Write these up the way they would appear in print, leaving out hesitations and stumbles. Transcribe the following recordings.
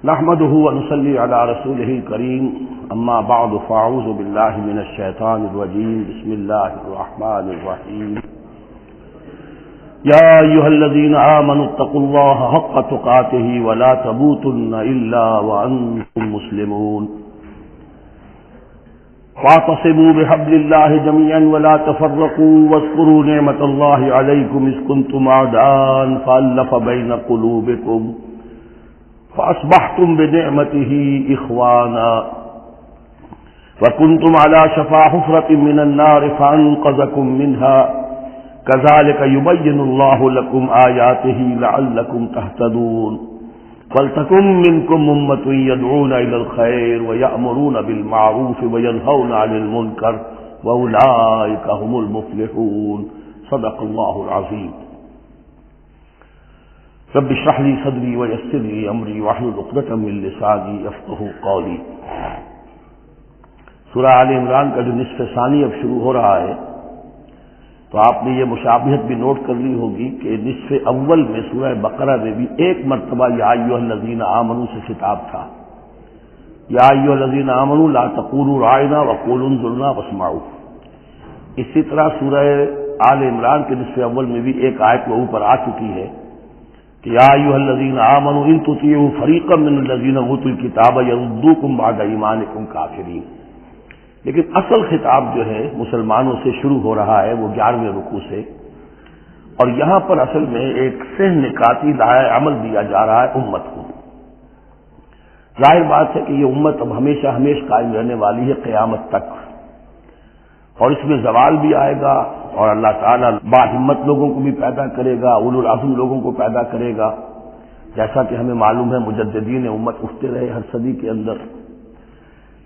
نحمده ونصلي على رسوله الكريم اما بعد فاعوذ بالله من الشيطان الرجيم بسم الله الرحمن الرحيم يا ايها الذين آمنوا اتقوا الله حق تقاته ولا تموتن الا وانتم مسلمون واعتصموا بحبل الله جميعا ولا تفرقوا واذكروا نعمة الله عليكم اذ كنتم اعداء فألف بين قلوبكم فأصبحتم بنعمته إخوانا وكنتم على شفا حفرة من النار فأنقذكم منها كذلك يبين الله لكم آياته لعلكم تهتدون فلتكن منكم أمة يدعون إلى الخير ويأمرون بالمعروف وينهون عن المنكر وأولئك هم المفلحون صدق الله العظيم رب اشرح لي صدري ويسر لي امري واحلل عقدة من لساني يفقهوا قولي۔ سورہ آل عمران کا جو نصف ثانی اب شروع ہو رہا ہے تو آپ نے یہ مشابہت بھی نوٹ کر لی ہوگی کہ نصف اول میں سورہ بقرہ میں بھی ایک مرتبہ یا ایھا الذین آمنوا سے خطاب تھا، یا ایھا الذین آمنوا لا تقولوا راعنا وقولوا انظرنا واسمعوا۔ اسی طرح سورہ آل عمران کے نصف اول میں بھی ایک آیت وہ اوپر آ چکی ہے کہ یا ایھا الذین آمنوا ان تطیعوا فریقا من الذین اوتوا الکتاب یردوکم بعد ایمانکم کافرین۔ لیکن اصل خطاب جو ہے مسلمانوں سے شروع ہو رہا ہے وہ 11ویں رکوع سے، اور یہاں پر اصل میں ایک سہ نکاتی لائحہ عمل دیا جا رہا ہے امت کو۔ ظاہر بات ہے کہ یہ امت اب ہمیشہ قائم رہنے والی ہے قیامت تک، اور اس میں زوال بھی آئے گا، اور اللہ تعالیٰ باہمت لوگوں کو بھی پیدا کرے گا، اولو العزم لوگوں کو پیدا کرے گا، جیسا کہ ہمیں معلوم ہے مجددین امت اٹھتے رہے ہر صدی کے اندر۔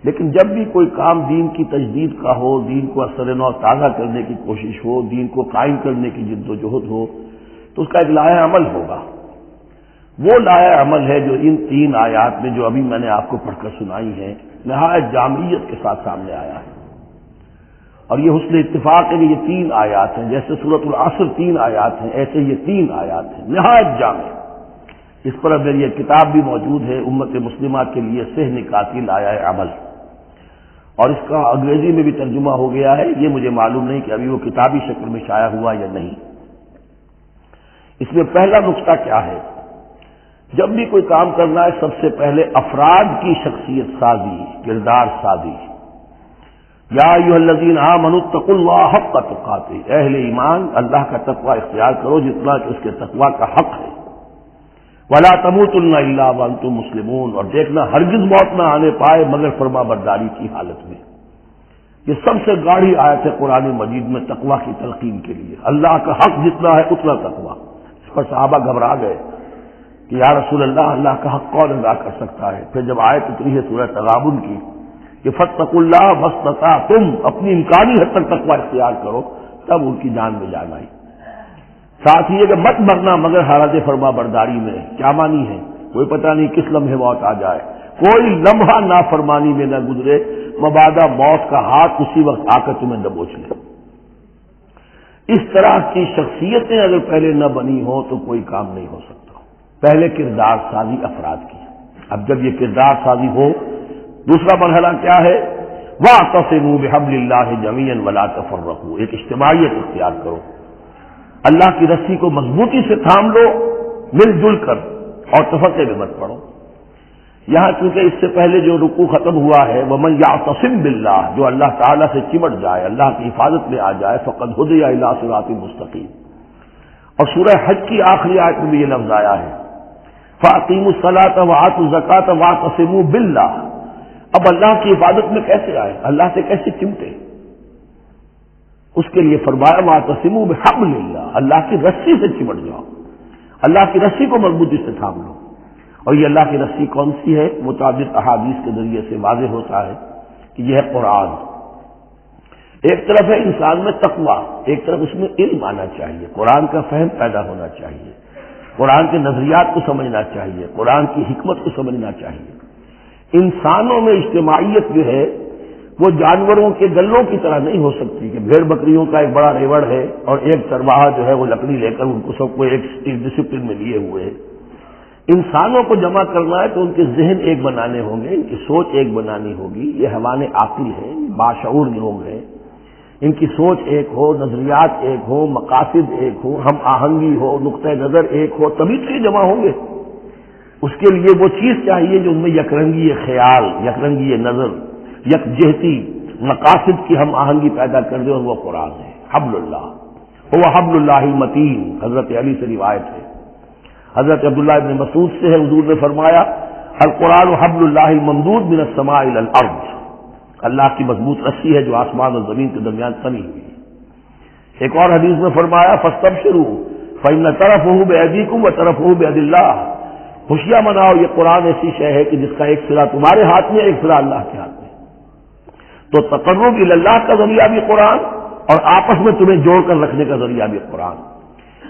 لیکن جب بھی کوئی کام دین کی تجدید کا ہو، دین کو اثر نو تازہ کرنے کی کوشش ہو، دین کو قائم کرنے کی جد و جہد ہو، تو اس کا ایک لائحہ عمل ہوگا۔ وہ لائحہ عمل ہے جو ان 3 آیات میں جو ابھی میں نے آپ کو پڑھ کر سنائی ہیں نہایت جامعیت کے ساتھ سامنے آیا ہے، اور یہ حسن اتفاق ہے کہ یہ 3 آیات ہیں، جیسے سورۃ العصر 3 آیات ہیں ایسے یہ 3 آیات ہیں نہایت جامع۔ اس پر اب میری ایک کتاب بھی موجود ہے امت مسلمہ کے لیے سہ نکاتی لائحہ عمل، اور اس کا انگریزی میں بھی ترجمہ ہو گیا ہے، یہ مجھے معلوم نہیں کہ ابھی وہ کتابی شکل میں شائع ہوا یا نہیں۔ اس میں پہلا نقطہ کیا ہے؟ جب بھی کوئی کام کرنا ہے سب سے پہلے افراد کی شخصیت سازی، کردار سازی۔ یا ایھا الذین آمنوا اتقوا اللہ حق تقاتہ، اہل ایمان اللہ کا تقوی اختیار کرو جتنا کہ اس کے تقوی کا حق ہے۔ ولا تموتن الا وانتم مسلمون، اور دیکھنا ہرگز موت نہ آنے پائے مگر فرما برداری کی حالت میں۔ یہ سب سے گاڑھی آیت ہے قرآن مجید میں تقوی کی تلقین کے لیے۔ اللہ کا حق جتنا ہے اتنا تقوی۔ اس پر صحابہ گھبرا گئے کہ یا رسول اللہ کا حق کون ادا کر سکتا ہے؟ پھر جب آیت اتری ہے سورہ تغابن کی کہ فاتقوا اللہ ما استطعتم، اپنی امکانی حد تک تقوی اختیار کرو، تب ان کی جان میں جان آئی۔ ساتھ ہی یہ کہ مت مرنا مگر حالت فرما برداری میں۔ کیا معنی ہے؟ کوئی پتہ نہیں کس لمحے موت آ جائے، کوئی لمحہ نافرمانی میں نہ گزرے مبادا موت کا ہاتھ اسی وقت آ کر تمہیں دبوچ لے۔ اس طرح کی شخصیتیں اگر پہلے نہ بنی ہوں تو کوئی کام نہیں ہو سکتا۔ پہلے کردار سازی افراد کی۔ اب جب یہ کردار سازی ہو، دوسرا مرحلہ کیا ہے؟ وَاعْتَصِمُوا بِحَبْلِ اللَّهِ جَمِيعًا وَلَا تَفَرَّقُوا، ایک اجتماعیت اختیار کرو، اللہ کی رسی کو مضبوطی سے تھام لو مل جل کر، اور تفرقے میں مت پڑو۔ یہاں چونکہ اس سے پہلے جو رکوع ختم ہوا ہے وَمَن يَعْتَصِم بِاللَّهِ، جو اللہ تعالیٰ سے چمٹ جائے، اللہ کی حفاظت میں آ جائے، فَقَدْ هُدِيَ إِلَىٰ صِرَاطٍ مُسْتَقِيمٍ۔ اور سورہ حج کی آخری آیت میں بھی یہ لفظ آیا ہے فَأَقِیمُوا الصَّلَاةَ وَآتُوا الزَّکَاةَ وَاعْتَصِمُوا بِاللَّهِ۔ اب اللہ کی حفاظت میں کیسے آئے؟ اللہ سے کیسے چمٹے؟ اس کے لیے فرمایا وَاعْتَصِمُوا بِحَبْلِ اللَّهِ، اللہ کی رسی سے چمٹ جاؤ، اللہ کی رسی کو مضبوطی سے تھام لو۔ اور یہ اللہ کی رسی کون سی ہے؟ متعدد احادیث کے ذریعے سے واضح ہوتا ہے کہ یہ ہے قرآن۔ ایک طرف ہے انسان میں تقوی، ایک طرف اس میں علم آنا چاہیے، قرآن کا فہم پیدا ہونا چاہیے، قرآن کے نظریات کو سمجھنا چاہیے، قرآن کی حکمت کو سمجھنا چاہیے۔ انسانوں میں اجتماعیت جو ہے وہ جانوروں کے گلوں کی طرح نہیں ہو سکتی کہ بھیڑ بکریوں کا ایک بڑا ریوڑ ہے اور ایک چرواہا جو ہے وہ لکڑی لے کر ان کو سب کو ایک ڈسپلن میں لیے ہوئے ہے۔ انسانوں کو جمع کرنا ہے تو ان کے ذہن ایک بنانے ہوں گے، ان کی سوچ ایک بنانی ہوگی. یہ حیوان عاقل ہیں، باشعور لوگ ہیں، ان کی سوچ ایک ہو، نظریات ایک ہو، مقاصد ایک ہو، ہم آہنگی ہو، نقطہ نظر ایک ہو، تبھی تو یہ جمع ہوں گے. اس کے لیے وہ چیز چاہیے جو ان میں یکرنگی خیال، یکرنگی نظر، یکجہتی مقاصد کی ہم آہنگی پیدا کر دے، اور وہ قرآن ہے. حبل اللہ هو حبل اللہ المتین، حضرت علی سے روایت ہے. حضرت عبداللہ ابن مسعود سے ہے، حضور نے فرمایا القرآن حبل اللہ الممدود من السماء الى الارض، اللہ کی مضبوط رسی ہے جو آسمان اور زمین کے درمیان تنی ہوئی. ایک اور حدیث میں فرمایا فاستبشروا فإن طرفه بأيديكم وطرفه بيد اللہ، خوشیاں مناؤ، یہ قرآن ایسی شے ہے کہ جس کا ایک سرا تمہارے ہاتھ میں، ایک سرا اللہ کے ہاتھ میں. تو تقرب الی اللہ کا ذریعہ بھی قرآن، اور آپس میں تمہیں جوڑ کر رکھنے کا ذریعہ بھی قرآن.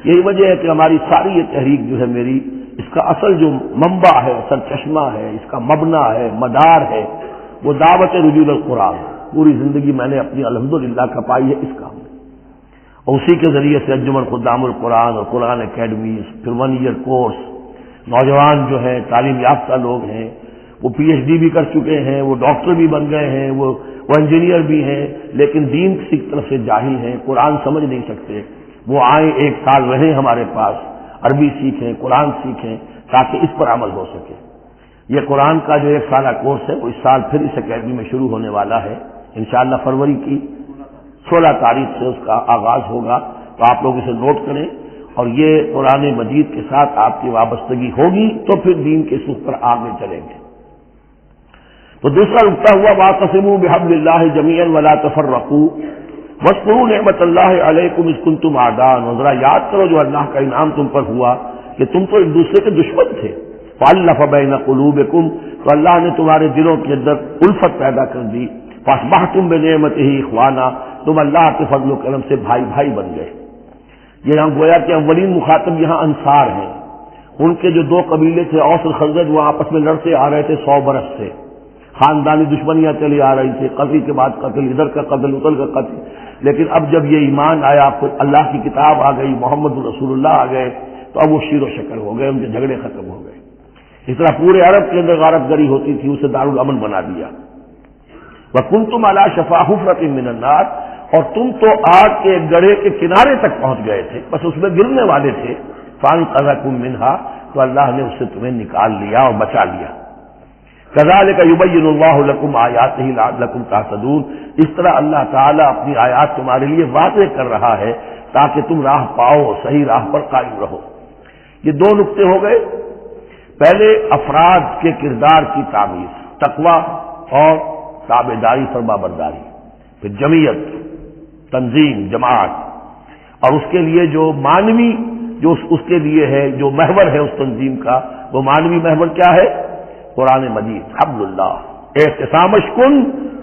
یہی وجہ ہے کہ ہماری ساری یہ تحریک جو ہے میری، اس کا اصل جو منبع ہے، اصل چشمہ ہے، اس کا مبنا ہے، مدار ہے، وہ دعوت رجوع القرآن. پوری زندگی میں نے اپنی الحمدللہ کھپائی ہے اس کام میں، اور اسی کے ذریعے سے انجمن خدام القرآن اور قرآن اکیڈمیز، پھر 1 ایئر کورس. نوجوان جو ہیں تعلیم یافتہ لوگ ہیں، وہ پی ایچ ڈی بھی کر چکے ہیں، وہ ڈاکٹر بھی بن گئے ہیں، وہ انجینئر بھی ہیں، لیکن دین کی طرف سے جاہل ہیں، قرآن سمجھ نہیں سکتے. وہ آئیں، 1 سال رہیں ہمارے پاس، عربی سیکھیں، قرآن سیکھیں، تاکہ اس پر عمل ہو سکے. یہ قرآن کا جو 1 سالہ کورس ہے وہ اس سال پھر اس اکیڈمی میں شروع ہونے والا ہے. انشاءاللہ فروری کی 16 تاریخ سے اس کا آغاز ہوگا. تو آپ لوگ اسے نوٹ کریں، اور یہ قرآن مجید کے ساتھ آپ کی وابستگی ہوگی تو پھر دین کے سوکھ پر آگے چلیں گے. تو دوسرا نقطہ ہوا واعتصموا بحبل اللہ جميعا ولا تفرقوا واذکروا نعمت اللہ علیکم اذ کنتم اعداء، اور ذرا یاد کرو جو اللہ کا انعام تم پر ہوا کہ تم تو ایک دوسرے کے دشمن تھے. فالف بین قلوبکم، تو اللہ نے تمہارے دلوں کے اندر الفت پیدا کر دی. فاصبحتم بنعمتہ اخوانا، تم اللہ کے فضل و کرم سے بھائی بھائی بن گئے. یہ یہاں گویا کہ اولین مخاطب یہاں انصار ہیں. ان کے جو 2 قبیلے تھے اوس اور خزرج، وہ آپس میں لڑتے آ رہے تھے 100 برس سے، خاندانی دشمنیاں چلی آ رہی تھی، قتل کے بعد قتل، ادھر کا قتل ادھر کا قتل. لیکن اب جب یہ ایمان آیا، اللہ کی کتاب آ گئی، محمد رسول اللہ آ گئے، تو اب وہ شیر و شکر ہو گئے، ان کے جھگڑے ختم ہو گئے. اس طرح پورے عرب کے اندر غارت گری ہوتی تھی، اسے دارالامن بنا دیا. وَكُنْتُمْ عَلَىٰ شَفَا حُفْرَةٍ مِّنَ النَّارِ، اور تم تو آگ کے ایک گڑھے کے کنارے تک پہنچ گئے تھے، بس اس میں گرنے والے تھے. فَأَنقَذَكُم مِّنْهَا، تو اللہ نے اس سے تمہیں نکال لیا اور بچا لیا. كَذَلِكَ يُبَيِّنُ اللَّهُ لَكُمْ آيَاتِهِ لَعَلَّكُمْ تَهْتَدُونَ، اس طرح اللہ تعالیٰ اپنی آیات تمہارے لیے واضح کر رہا ہے تاکہ تم راہ پاؤ، صحیح راہ پر قائم رہو. یہ 2 نقطے ہو گئے. پہلے افراد کے کردار کی تعمیر، تقویٰ اور تابعداری فرمانبرداری. پھر جمعیت، تنظیم، جماعت، اور اس کے لیے جو معنوی جو اس کے لیے ہے، جو محور ہے اس تنظیم کا، وہ معنوی محور کیا ہے؟ قرآن مجید، حبل اللہ. اعتصامش کن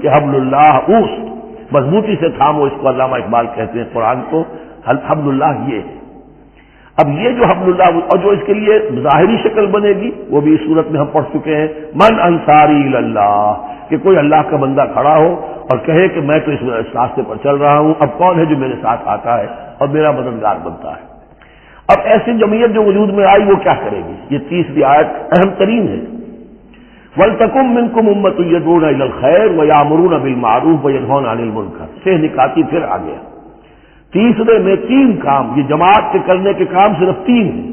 کہ حبل اللہ اوس، مضبوطی سے تھامو. اس کو علامہ اقبال کہتے ہیں قرآن کو. حبل اللہ یہ ہے. اب یہ جو حبل اللہ، اور جو اس کے لیے ظاہری شکل بنے گی، وہ بھی اس صورت میں ہم پڑھ چکے ہیں، من انصاری اللہ، کہ کوئی اللہ کا بندہ کھڑا ہو اور کہے کہ میں تو اس راستے پر چل رہا ہوں، اب کون ہے جو میرے ساتھ آتا ہے اور میرا مددگار بنتا ہے. اب ایسی جمعیت جو وجود میں آئی وہ کیا کرے گی؟ یہ 30ویں آیت اہم ترین ہے. وَلْتَكُن مِّنكُمْ أُمَّةٌ يَدْعُونَ إِلَى الْخَيْرِ وَيَأْمُرُونَ بِالْمَعْرُوفِ وَيَنْهَوْنَ عَنِ الْمُنكَرِ سے نکاتی پھر آ گیا. تیسرے میں 3 کام، یہ جماعت کے کرنے کے کام صرف 3 ہیں.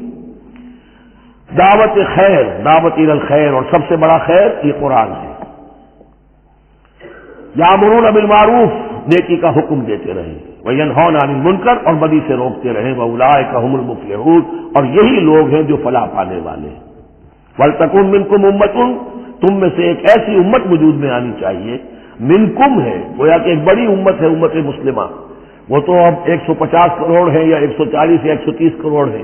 دعوت خیر، دعوت الی الخیر، اور سب سے بڑا خیر یہ قرآن ہے. یامرون بالمعروف، نیکی کا حکم دیتے رہیں، وینہون عن المنکر، اور بدی سے روکتے رہیں، واولئک هم المفلحون، اور یہی لوگ ہیں جو فلاح پانے والے ہیں. ولتکن منکم امۃ، تم میں سے ایک ایسی امت وجود میں آنی چاہیے. منکم ہے گویا کہ ایک بڑی امت ہے، امت مسلمہ. وہ تو اب 150 کروڑ ہیں یا 140 یا 130 کروڑ ہیں،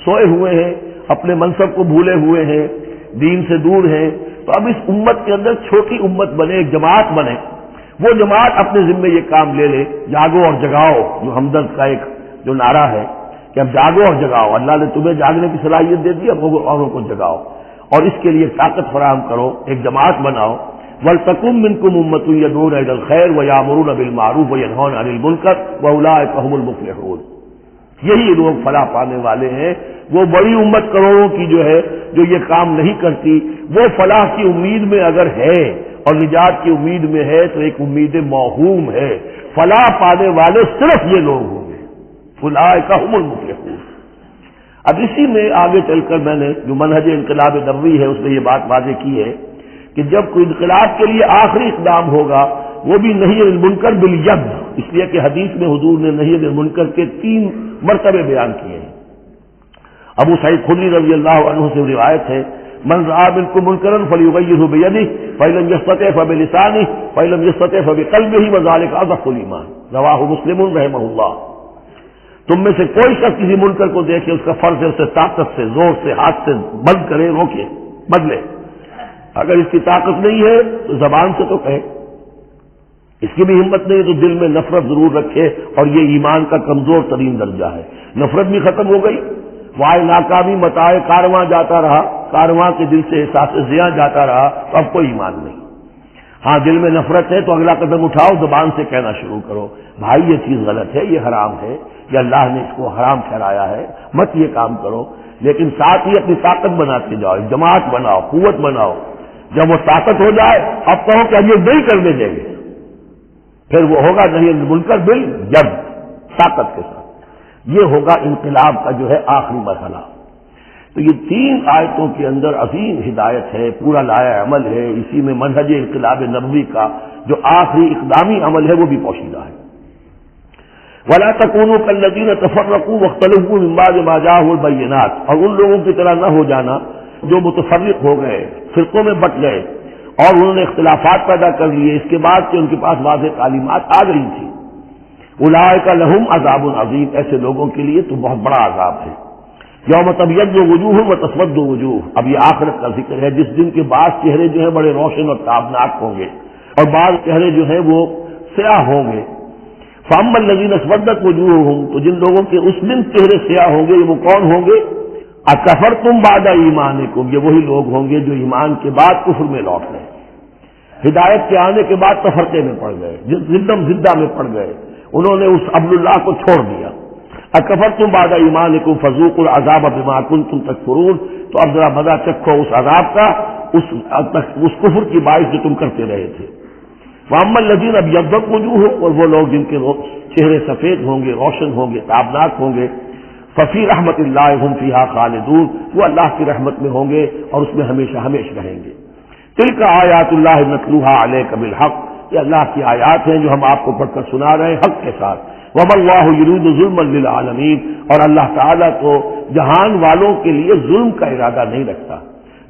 سوئے ہوئے ہیں، اپنے منصب کو بھولے ہوئے ہیں، دین سے دور ہیں. تو اب اس امت کے اندر چھوٹی امت بنے، ایک جماعت بنے. وہ جماعت اپنے ذمے یہ کام لے لے، جاگو اور جگاؤ، جو ہمدرد کا ایک جو نعرہ ہے کہ اب جاگو اور جگاؤ. اللہ نے تمہیں جاگنے کی صلاحیت دے دی، اب اوروں کو جگاؤ، اور اس کے لیے طاقت فراہم کرو، ایک جماعت بناؤ. وَلْتَكُن مِّنكُمْ أُمَّةٌ يَدْعُونَ إِلَى الْخَيْرِ وَيَأْمُرُونَ بِالْمَعْرُوفِ وَيَنْهَوْنَ عَنِ الْمُنكَرِ وَأُولَٰئِكَ هُمُ الْمُفْلِحُونَ. یہی لوگ فلاح پانے والے ہیں۔ وہ بڑی امت کروڑوں کی جو ہے جو یہ کام نہیں کرتی، وہ فلاح کی امید میں اگر ہے اور نجات کی امید میں ہے تو ایک امید موہوم ہے۔ فلاح پانے والے صرف یہ لوگ ہوں گے، اولئک ھم المفلحون۔ اب اسی میں آگے چل کر میں نے جو منہج انقلاب نبوی ہے اس میں یہ بات واضح کی ہے کہ جب کوئی انقلاب کے لیے آخری اقدام ہوگا وہ بھی نہی عن المنکر بالید، اس لیے کہ حدیث میں حضور نے نہی عن المنکر کے 3 مرتبے بیان کیے ہیں۔ ابو سعید خدری رضی اللہ عنہ سے روایت ہے، من رأى منكم منكرا فليغيره بيده فإن لم يستطع فبلسانه فإن لم يستطع فبقلبه وذلك أضعف الإيمان، رواہ مسلم رحمہ اللہ۔ تم میں سے کوئی شخص کسی منکر کو دیکھے اس کا فرض ہے اسے طاقت سے، زور سے، ہاتھ سے بند کرے، روکے، بدلے۔ اگر اس کی طاقت نہیں ہے تو زبان سے تو کہے، اس کی بھی ہمت نہیں ہے تو دل میں نفرت ضرور رکھے، اور یہ ایمان کا کمزور ترین درجہ ہے۔ نفرت بھی ختم ہو گئی، وائے ناکامی متائے کارواں جاتا رہا، کارواں کے دل سے احساس زیاں جاتا رہا تو اب کوئی ایمان نہیں۔ ہاں دل میں نفرت ہے تو اگلا قدم اٹھاؤ، زبان سے کہنا شروع کرو، بھائی یہ چیز غلط ہے، یہ حرام ہے، یہ اللہ نے اس کو حرام ٹھہرایا ہے، مت یہ کام کرو۔ لیکن ساتھ ہی اپنی طاقت بناتے جاؤ، جماعت بناؤ، قوت بناؤ۔ جب وہ طاقت ہو جائے اب کہو کہ اب یہ نہیں کرنے دیں گے، پھر وہ ہوگا نہی عن المنکر بالید، طاقت کے ساتھ۔ یہ ہوگا انقلاب کا جو ہے آخری مرحلہ۔ تو یہ 3 آیتوں کے اندر عظیم ہدایت ہے، پورا لایا عمل ہے، اسی میں منہج انقلاب نبوی کا جو آخری اقدامی عمل ہے وہ بھی پوشیدہ ہے۔ وَلَا تَكُونُوا كَالَّذِينَ تَفَرَّقُوا وَاخْتَلَفُوا مِن بَعْدِ مَا جَاءَهُمُ الْبَيِّنَاتُ، اور ان لوگوں کی طرح نہ ہو جانا جو متفرق ہو گئے، فرقوں میں بٹ گئے اور انہوں نے اختلافات پیدا کر لیے اس کے بعد کہ ان کے پاس واضح تعلیمات آ گئی تھی۔ اولئک لہم عذاب عظیم، ایسے لوگوں کے لیے تو بہت بڑا عذاب ہے۔ یوم تبیض وجوہ وتسود وجوہ، اب یہ آخرت کا ذکر ہے جس دن کے بعض چہرے جو ہیں بڑے روشن اور تابناک ہوں گے اور بعض چہرے جو ہیں وہ سیاہ ہوں گے۔ فاما الذین اسودت وجوہہم، تو جن لوگوں کے اس دن چہرے سیاہ ہوں گے وہ کون ہوں گے؟ اکفرتم بعد ایمانکم، یہ وہی لوگ ہوں گے جو ایمان کے بعد کفر میں لوٹ گئے، ہدایت کے آنے کے بعد تفرقے میں پڑ گئے، زدہ میں پڑ گئے، انہوں نے اس عبد اللہ کو چھوڑ دیا۔ اکفرتم بعد ایمانکم فذوقوا العذاب بما کنتم تکفرون، تو اب ذرا مزہ چکھو اس عذاب کا، اس کفر کی باعث جو تم کرتے رہے تھے۔ واما الذین ابیضت وجوہہم، اور وہ لوگ جن کے چہرے سفید ہوں گے، روشن ہوں گے، تابناک ہوں گے، ففی رحمت اللہ ہم فیہا خالدون، وہ اللہ کی رحمت میں ہوں گے اور اس میں ہمیشہ ہمیشہ رہیں گے۔ تلک آیات اللہ نتلوہا علیک بالحق، یہ اللہ کی آیات ہیں جو ہم آپ کو پڑھ کر سنا رہے ہیں حق کے ساتھ۔ وما اللہ یرید ظلما للعالمین، اور اللہ تعالیٰ تو جہان والوں کے لیے ظلم کا ارادہ نہیں رکھتا۔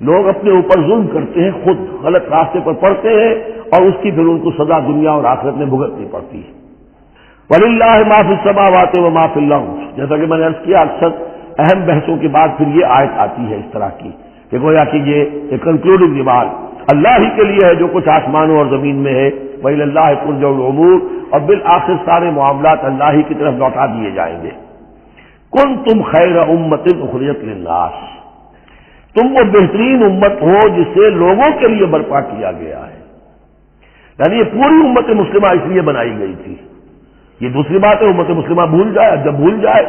لوگ اپنے اوپر ظلم کرتے ہیں، خود غلط راستے پر پڑتے ہیں اور اس کی پھر ان کو سزا دنیا اور آخرت میں بھگتنی پڑتی ہے۔ وَلِلَّهِ مَا فِي السَّمَاوَاتِ وَمَا فِي الْأَرْضِ، جیسا کہ میں نے عرض کیا اکثر اہم بحثوں کے بعد پھر یہ آیت آتی ہے اس طرح کی کہ گویا کہ یہ ایک کنکلوڈنگ بات اللہ ہی کے لیے ہے جو کچھ آسمانوں اور زمین میں ہے، وَإِلَى اللَّهِ تُرْجَعُ الْأُمُورُ، اور بالآخر سارے معاملات اللہ ہی کی طرف لوٹا دیے جائیں گے۔ كُنتُمْ خَيْرَ أُمَّةٍ أُخْرِجَتْ لِلنَّاسِ، تم وہ بہترین امت ہو جسے لوگوں کے لیے برپا کیا گیا ہے، یعنی یہ پوری امت مسلمہ اس لیے بنائی گئی تھی۔ یہ دوسری بات ہے امت مسلمہ بھول جائے، جب بھول جائے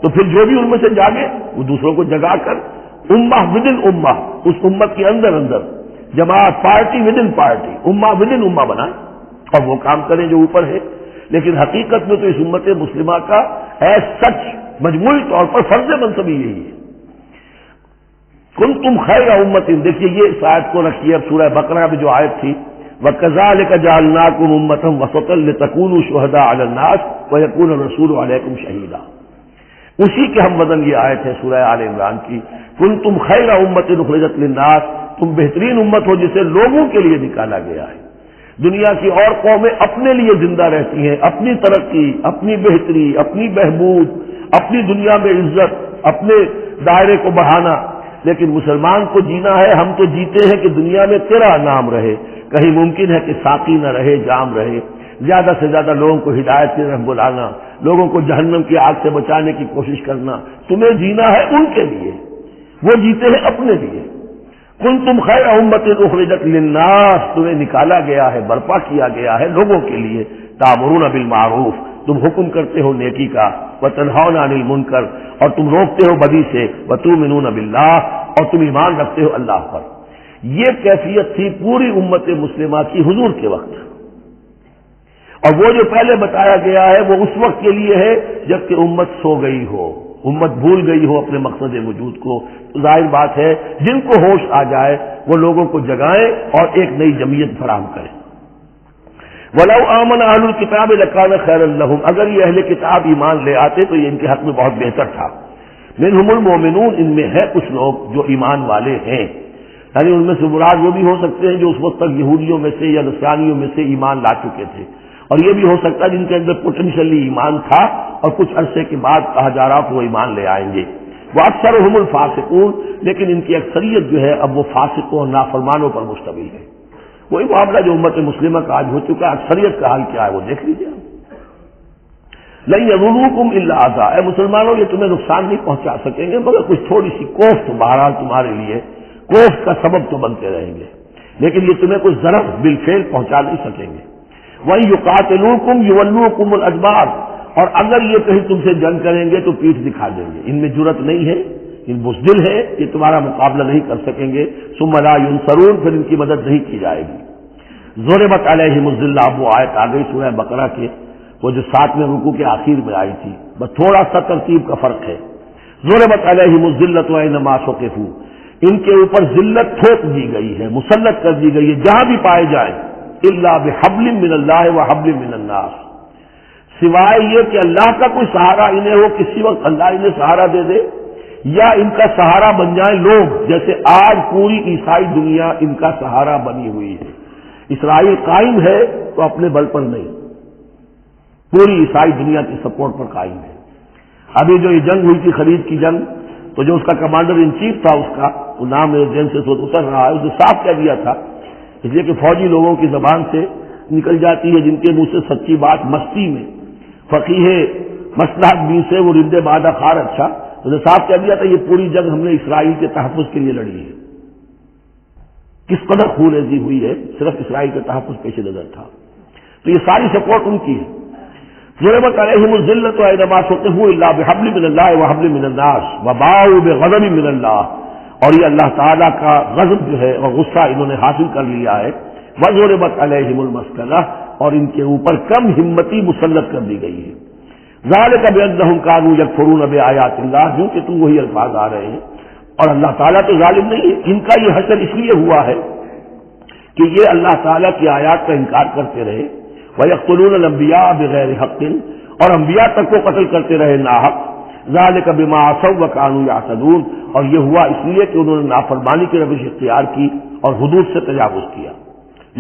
تو پھر جو بھی ان میں سے جاگے وہ دوسروں کو جگا کر امہ ودن امہ، اس امت کے اندر اندر جماعت، پارٹی ودن پارٹی، امہ ودن امہ بنائے اور وہ کام کریں جو اوپر ہے۔ لیکن حقیقت میں تو اس امت مسلمہ کا ایز سچ مجموعی طور پر فرض منصبی یہی ہے۔ کنتم خیر امت، دیکھیے یہ اس آیت کو رکھیے اب سورہ بقرہ میں جو آیت تھی، وَكَذَلِكَ جَعَلْنَاكُمْ أُمَّةً وَسَطًا لِتَكُونُوا شُهَدَاءَ عَلَى النَّاسِ وَيَكُونَ الرَّسُولُ عَلَيْكُمْ شَهِيدًا، اسی کے ہم وزن یہ آیت ہے سورہ آل عمران کی، کنتم خیر امت اخرجت للناس، تم بہترین امت ہو جسے لوگوں کے لیے نکالا گیا ہے۔ دنیا کی اور قومیں اپنے لیے زندہ رہتی ہیں، اپنی ترقی، اپنی بہتری، اپنی بہبود، اپنی دنیا میں عزت، اپنے دائرے کو بڑھانا، لیکن مسلمان کو جینا ہے، ہم تو جیتے ہیں کہ دنیا میں تیرا نام رہے، کہیں ممکن ہے کہ ساقی نہ رہے، جام رہے، زیادہ سے زیادہ لوگوں کو ہدایت کی طرف بلانا، لوگوں کو جہنم کی آگ سے بچانے کی کوشش کرنا۔ تمہیں جینا ہے ان کے لیے، وہ جیتے ہیں اپنے لیے۔ کنتم خیر امت اخرجت للناس، تمہیں نکالا گیا ہے، برپا کیا گیا ہے لوگوں کے لیے۔ تامرون بالمعروف، تم حکم کرتے ہو نیکی کا، وتنہون عن المنکر اور تم روکتے ہو بدی سے، وتؤمنون باللہ اور تم ایمان رکھتے ہو اللہ پر۔ یہ کیفیت تھی پوری امت مسلمہ کی حضور کے وقت، اور وہ جو پہلے بتایا گیا ہے وہ اس وقت کے لیے ہے جب کہ امت سو گئی ہو، امت بھول گئی ہو اپنے مقصد وجود کو۔ تو ظاہر بات ہے جن کو ہوش آ جائے وہ لوگوں کو جگائیں اور ایک نئی جمعیت فراہم کریں۔ وَلَوْ آمَنَ أَهْلُ الْكِتَابِ لَكَانَ خَيْرًا لَهُمْ، اگر یہ اہل کتاب ایمان لے آتے تو یہ ان کے حق میں بہت بہتر تھا۔ مِنْهُمُ الْمُؤْمِنُونَ، ان میں ہے کچھ لوگ جو ایمان والے ہیں، یعنی ان میں سے مراد وہ بھی ہو سکتے ہیں جو اس وقت تک یہودیوں میں سے یا نصرانیوں میں سے ایمان لا چکے تھے، اور یہ بھی ہو سکتا ہے جن کے اندر پوٹینشلی ایمان تھا اور کچھ عرصے کے بعد کہا جا رہا کہ وہ ایمان لے آئیں گے۔ وَأَكْثَرُهُمُ الْفَاسِقُونَ، لیکن ان کی اکثریت جو ہے اب وہ فاسقوں اور نافرمانوں پر مشتمل ہے۔ وہی معاملہ جو امت مسلمہ کا آج ہو چکا ہے، اکثریت کا حال کیا ہے وہ دیکھ لیجیے۔ لَن يَضُرُّوكُمْ إِلَّا أَذًى، اے مسلمانوں یہ تمہیں نقصان نہیں پہنچا سکیں گے مگر کچھ تھوڑی سی کوفت بہرحال تمہارے لیے کوفت کا سبب تو بنتے رہیں گے، لیکن یہ تمہیں کچھ ضرر بالفعل پہنچا نہیں سکیں گے۔ وَإِن يُقَاتِلُوكُمْ يُوَلُّوكُمُ الْأَدْبَارَ، اور اگر یہ کہیں تم سے جنگ کریں گے تو پیٹھ دکھا دیں گے، ان میں جرأت نہیں ہے، ان بزدل ہے، یہ تمہارا مقابلہ نہیں کر سکیں گے۔ ثُمَّ لَا يُنصَرُونَ، پھر ان کی مدد نہیں کی جائے گی۔ ضُرِبَتْ عَلَيْهِمُ الذِّلَّةُ، اب وہ آیت آ گئی سورہ بقرہ کے وہ جو 7ویں رکوع کے آخر میں آئی تھی، بس تھوڑا سا ترتیب کا فرق ہے۔ ضُرِبَتْ عَلَيْهِمُ الذِّلَّةُ أَيْنَمَا ثُقِفُوا، ان کے اوپر ذلت تھوپ دی گئی ہے، مسلط کر دی گئی ہے جہاں بھی پائے جائیں، إِلَّا بِحَبْلٍ مِّنَ اللَّهِ وَحَبْلٍ مِّنَ النَّاسِ، سوائے یہ کہ اللہ کا کوئی سہارا انہیں ہو، کسی وقت اللہ انہیں سہارا دے دے، یا ان کا سہارا بن جائیں لوگ، جیسے آج پوری عیسائی دنیا ان کا سہارا بنی ہوئی ہے۔ اسرائیل قائم ہے تو اپنے بل پر نہیں، پوری عیسائی دنیا کی سپورٹ پر قائم ہے۔ ابھی جو یہ جنگ ہوئی تھی خرید کی جنگ، تو جو اس کا کمانڈر ان چیف تھا، اس کا وہ نام میرے ذہن سے اتر رہا ہے، اس نے صاف کہہ دیا تھا، اس لیے کہ فوجی لوگوں کی زبان سے نکل جاتی ہے جن کے منہ سے سچی بات مستی میں، فقیہ مصلحت بھی سے وہ رند بادہ خار اچھا، اس نے صاف کہہ دیا تھا یہ پوری جنگ ہم نے اسرائیل کے تحفظ کے لیے لڑی ہے۔ کس قدر خون ریزی ہوئی ہے، صرف اسرائیل کا تحفظ پیش نظر تھا، تو یہ ساری سپورٹ ان کی ہے۔ ضُرِبَتْ عَلَيْهِمُ الذِّلَّةُ أَيْنَمَا ثُقِفُوا إِلَّا بِحَبْلٍ مِّنَ اللَّهِ وَحَبْلٍ مِّنَ النَّاسِ وَبَاءُوا بِغَضَبٍ مِّنَ اللَّهِ، اور یہ اللہ تعالیٰ کا غضب جو ہے اور غصہ انہوں نے حاصل کر لیا ہے۔ وَضُرِبَتْ عَلَيْهِمُ الْمَسْكَنَةُ، اور ان کے اوپر کم ہمتی مسلط کر دی گئی ہے۔ ذَلِكَ بِأَنَّهُمْ كَانُوا يَكْفُرُونَ بِآيَاتِ اللَّهِ، جو کہ تم وہی الفاظ آ رہے ہیں، اور اللہ تعالیٰ تو ظالم نہیں ہے، ان کا یہ حشر اس لیے ہوا ہے کہ یہ اللہ تعالیٰ کی آیات کا انکار کرتے رہے، وَيَقْتُلُونَ الْأَنبِيَاءَ بِغَيْرِ حَقٍّ، اور انبیاء تک کو قتل کرتے رہے ناحق۔ ذَلِكَ بِمَا عَصَوْا وَكَانُوا يَعْتَدُونَ، اور یہ ہوا اس لیے کہ انہوں نے نافرمانی کی روش اختیار کی اور حدود سے تجاوز کیا۔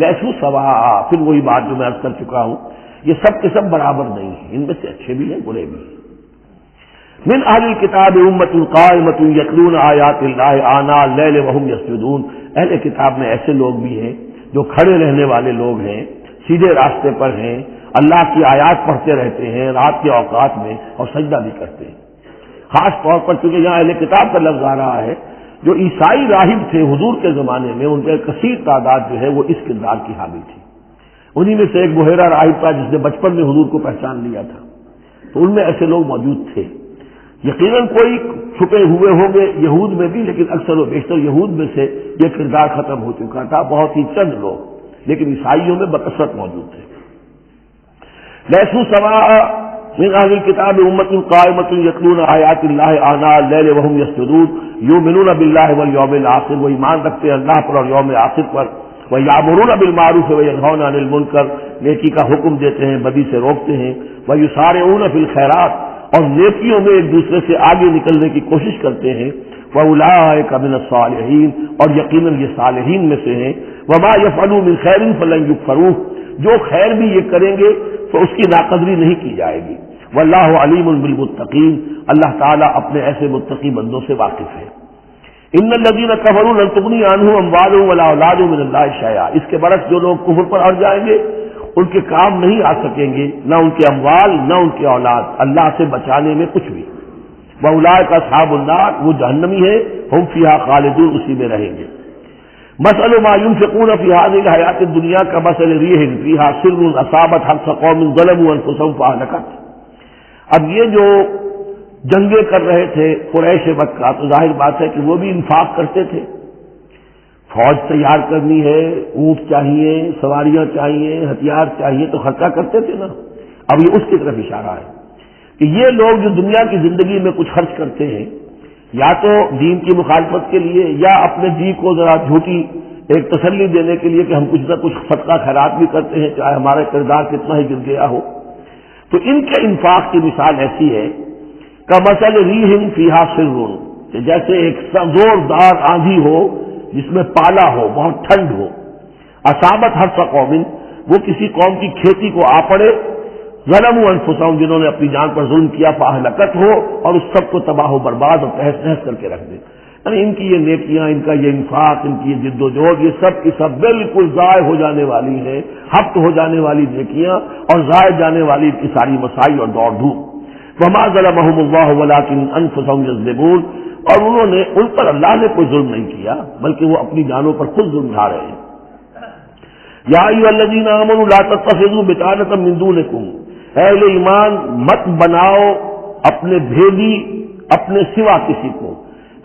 لیسوا سواء، پھر وہی بات جو میں عرض کر چکا ہوں، یہ سب کے سب برابر نہیں ہیں، ان میں سے اچھے بھی ہیں برے بھی ہیں۔ من اہل الکتاب امۃ قائمۃ یتلون آیات اللہ آناء اللیل وهم یسجدون، اہل کتاب میں ایسے لوگ بھی ہیں جو کھڑے رہنے والے لوگ ہیں، سیدھے راستے پر ہیں، اللہ کی آیات پڑھتے رہتے ہیں رات کے اوقات میں اور سجدہ بھی کرتے ہیں۔ خاص طور پر چونکہ یہاں اہل کتاب کا لفظ آ رہا ہے، جو عیسائی راہب تھے حضور کے زمانے میں، ان کے کثیر تعداد جو ہے وہ اس کردار کی حامل تھی۔ انہی میں سے ایک بحیرہ راہب تھا جس نے بچپن میں حضور کو پہچان لیا تھا، تو ان میں ایسے لوگ موجود تھے۔ یقیناً کوئی چھپے ہوئے ہوں گے یہود میں بھی، لیکن اکثر و بیشتر یہود میں سے یہ کردار ختم ہو چکا تھا، بہت ہی چند لوگ، لیکن عیسائیوں میں بکثرت موجود تھے۔ لیسوا سواء من اہل الکتاب امۃ قائمۃ یتلون آیات اللہ آناء اللیل وهم یسجدون یؤمنون باللہ والیوم الآخر، وہ ایمان رکھتے ہیں اللہ پر اور یوم آخر پر، وَيَأْمُرُونَ بِالْمَعْرُوفِ وَيَنْهَوْنَ عَنِ الْمُنكَرِ، نیکی کا حکم دیتے ہیں بدی سے روکتے ہیں، وَيُسَارِعُونَ فِي الْخَيْرَاتِ، اور نیکیوں میں ایک دوسرے سے آگے نکلنے کی کوشش کرتے ہیں، وَأُولَٰئِكَ مِنَ الصَّالِحِينَ، اور یقیناً یہ صالحین میں سے ہیں، وَمَا يَفْعَلُوا مِنْ خَيْرٍ فَلَنْ يُكْفَرُوهُ، جو خیر بھی یہ کریں گے تو اس کی ناقدری نہیں کی جائے گی۔ وَاللَّهُ عَلِيمٌ بِالْمُتَّقِينَ، اللہ تعالیٰ اپنے ایسے متقی بندوں سے واقف ہے۔ ان الذين كفروا لن تغني عنهم اموالهم ولا اولادهم من الله شيئا، اس کے برعکس جو لوگ کفر پر اڑ جائیں گے ان کے کام نہیں آ سکیں گے، نہ ان کے اموال نہ ان کی اولاد اللہ سے بچانے میں کچھ بھی۔ واولئک اصحاب النار، وہ جہنمی ہے، ہم فیہا خالدون، اسی میں رہیں گے۔ مثل ما ينفقون في هذه الحیات الدنیا كمثل ريح فيها سر اصابت حرث قوم ظلموا انفسهم فاهلكت۔ اب یہ جو جنگیں کر رہے تھے قریش مکہ، تو ظاہر بات ہے کہ وہ بھی انفاق کرتے تھے، فوج تیار کرنی ہے، اونٹ چاہیے، سواریاں چاہیے، ہتھیار چاہیے، تو خرچہ کرتے تھے نا۔ اب یہ اس کی طرف اشارہ ہے کہ یہ لوگ جو دنیا کی زندگی میں کچھ خرچ کرتے ہیں، یا تو دین کی مخالفت کے لیے، یا اپنے جی کو ذرا جھوٹی ایک تسلی دینے کے لیے کہ ہم کچھ نہ کچھ صدقہ خیرات بھی کرتے ہیں، چاہے ہمارا کردار کتنا ہی گر گیا ہو، تو ان کے انفاق کی مثال ایسی ہے کمثل ریح فیہا سر، کہ جیسے ایک زوردار آندھی ہو جس میں پالا ہو، بہت ٹھنڈ ہو، اصابت حرث قوم، وہ کسی قوم کی کھیتی کو آ پڑے، ظلموا انفسہم، جنہوں نے اپنی جان پر ظلم کیا، فاہلکت ہو، اور اس سب کو تباہ و برباد اور تہس نہس کر کے رکھ دے۔ یعنی ان کی یہ نیکیاں، ان کا یہ انفاق، ان کی یہ جد و جہد، یہ سب کی سب بالکل ضائع ہو جانے والی ہے، ہفت ہو جانے والی نیکیاں، اور ضائع جانے والی ان کی ساری مسائی اور دوڑ دھوپ۔ وما ظلمهم اللہ ولکن انفسہم یظلمون، اور انہوں نے، ان پر اللہ نے کوئی ظلم نہیں کیا، بلکہ وہ اپنی جانوں پر خود ظلم ڈھا رہے ہیں۔ یا ایھا الذین آمنوا لا تتخذوا بطانۃ من دونکم، اے اہل ایمان مت بناؤ اپنے بھیدی اپنے سوا کسی کو،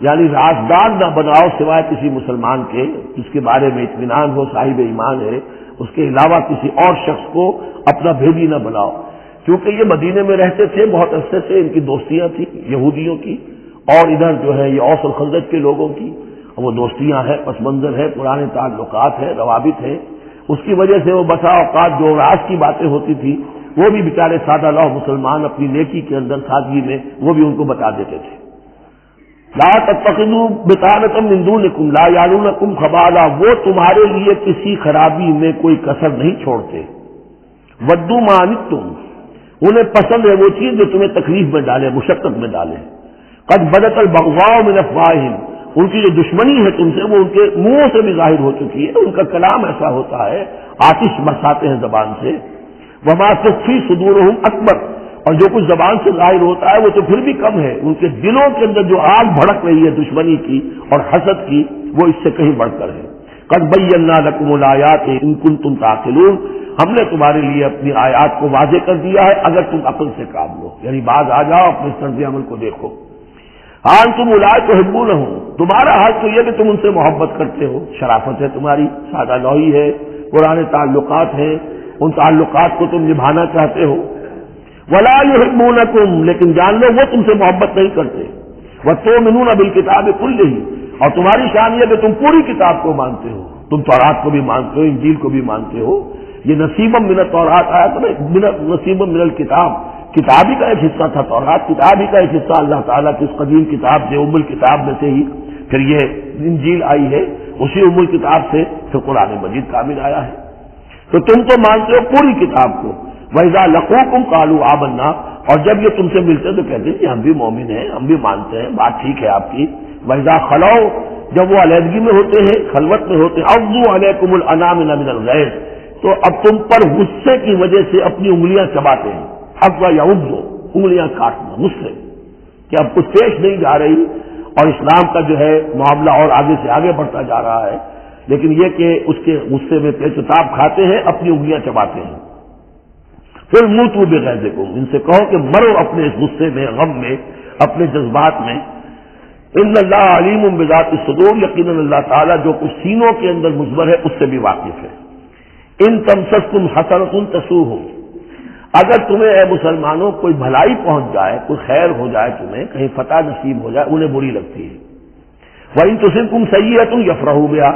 یعنی رازدار نہ بناؤ سوائے کسی مسلمان کے جس کے بارے میں اطمینان ہو، صاحب ایمان ہے، اس کے علاوہ کسی اور شخص کو اپنا بھیدی نہ بناؤ، کیونکہ یہ مدینے میں رہتے تھے، بہت عرصے سے ان کی دوستیاں تھیں یہودیوں کی، اور ادھر جو ہے یہ اوس اور خزرج کے لوگوں کی، وہ دوستیاں ہیں، پس منظر ہے، پرانے تعلقات ہیں، روابط ہیں، اس کی وجہ سے وہ بسا اوقات جو راز کی باتیں ہوتی تھی وہ بھی بیچارے سادہ لوح مسلمان اپنی نیکی کے اندر سادگی میں وہ بھی ان کو بتا دیتے تھے۔ لا تتخذوا بطانۃ من دونکم لا یعلونکم خبالا، وہ تمہارے لیے کسی خرابی میں کوئی کسر نہیں چھوڑتے، ودوا ما عنتم، انہیں پسند ہے وہ چیز جو تمہیں تکلیف میں ڈالے، مشقت میں ڈالے، قد بدت البغضاء من افواہہم، ان کی جو دشمنی ہے تم سے وہ ان کے منہوں سے بھی ظاہر ہو چکی ہے، ان کا کلام ایسا ہوتا ہے، آتش برساتے ہیں زبان سے، وما تخفی صدورہم اکبر، اور جو کچھ زبان سے ظاہر ہوتا ہے وہ تو پھر بھی کم ہے، ان کے دلوں کے اندر جو آگ بھڑک رہی ہے دشمنی کی اور حسد کی، وہ اس سے کہیں بڑھ کر ہے۔ قد بینا لکم الآیات ان کنتم تعقلون، ہم نے تمہارے لیے اپنی آیات کو واضح کر دیا ہے اگر تم عقل سے کام لو، یعنی باز آ جاؤ، اپنے طرز عمل کو دیکھو۔ ہاں تم اولئک تحبونہم، تمہارا حال تو یہ کہ تم ان سے محبت کرتے ہو، شرافت ہے تمہاری، سادہ لوحی ہے، پرانے تعلقات ہیں، ان تعلقات کو تم نبھانا چاہتے ہو۔ ولا یحبونکم، لیکن جان لو وہ تم سے محبت نہیں کرتے۔ وتؤمنون بالکتاب کلہ، اور تمہاری شان یہ کہ تم پوری کتاب کو مانتے ہو، تم تورات کو بھی مانتے ہو، انجیل کو بھی مانتے ہو، یہ نصیبا من التورات آیا تو نصیبا من الکتاب، کتاب ہی کا ایک حصہ تھا تورات، کتاب ہی کا ایک حصہ اللہ تعالیٰ کی اس قدیم کتاب سے، ام الکتاب میں سے ہی پھر یہ انجیل آئی ہے، اسی ام الکتاب سے پھر قرآن مجید کامل آیا ہے، تو تم تو مانتے ہو پوری کتاب کو۔ وَإِذَا لَقُوكُمْ قَالُوا آمَنَّا، اور جب یہ تم سے ملتے تو کہتے ہیں کہ ہم بھی مومن ہیں، ہم بھی مانتے ہیں، بات ٹھیک ہے آپ کی۔ وَإِذَا خَلَوْا، جب وہ علیحدگی میں ہوتے ہیں، خلوت میں ہوتے ہیں، عَضُّوا عَلَيْكُمُ الْأَنَامِلَ مِنَ الْغَيْظِ، تو اب تم پر غصے کی وجہ سے اپنی انگلیاں چباتے ہیں، عَضَّ يَعُضُّ، انگلیاں کاٹنا، غصے کہ اب کچھ پیش نہیں جا رہی، اور اسلام کا جو ہے معاملہ اور آگے سے آگے بڑھتا جا رہا ہے، لیکن یہ کہ اس کے غصے میں پیچ و تاب کھاتے ہیں، اپنی انگلیاں چباتے ہیں۔ پھر موتوا بغیظکم، ان سے کہو کہ مرو اپنے اس غصے میں، غم میں، اپنے جذبات میں۔ ان اللہ علیم بذات الصدور، یقیناً اللہ تعالیٰ جو کچھ سینوں کے اندر مضمر ہے اس سے بھی واقف ہے۔ ان تمسسکم حسنۃ تسؤہم، اگر تمہیں اے مسلمانوں کوئی بھلائی پہنچ جائے، کوئی خیر ہو جائے، تمہیں کہیں فتح نصیب ہو جائے، انہیں بری لگتی ہے۔ وَإِن تُصِبْكُمْ سَیِّئَةٌ یفرحوا بہا،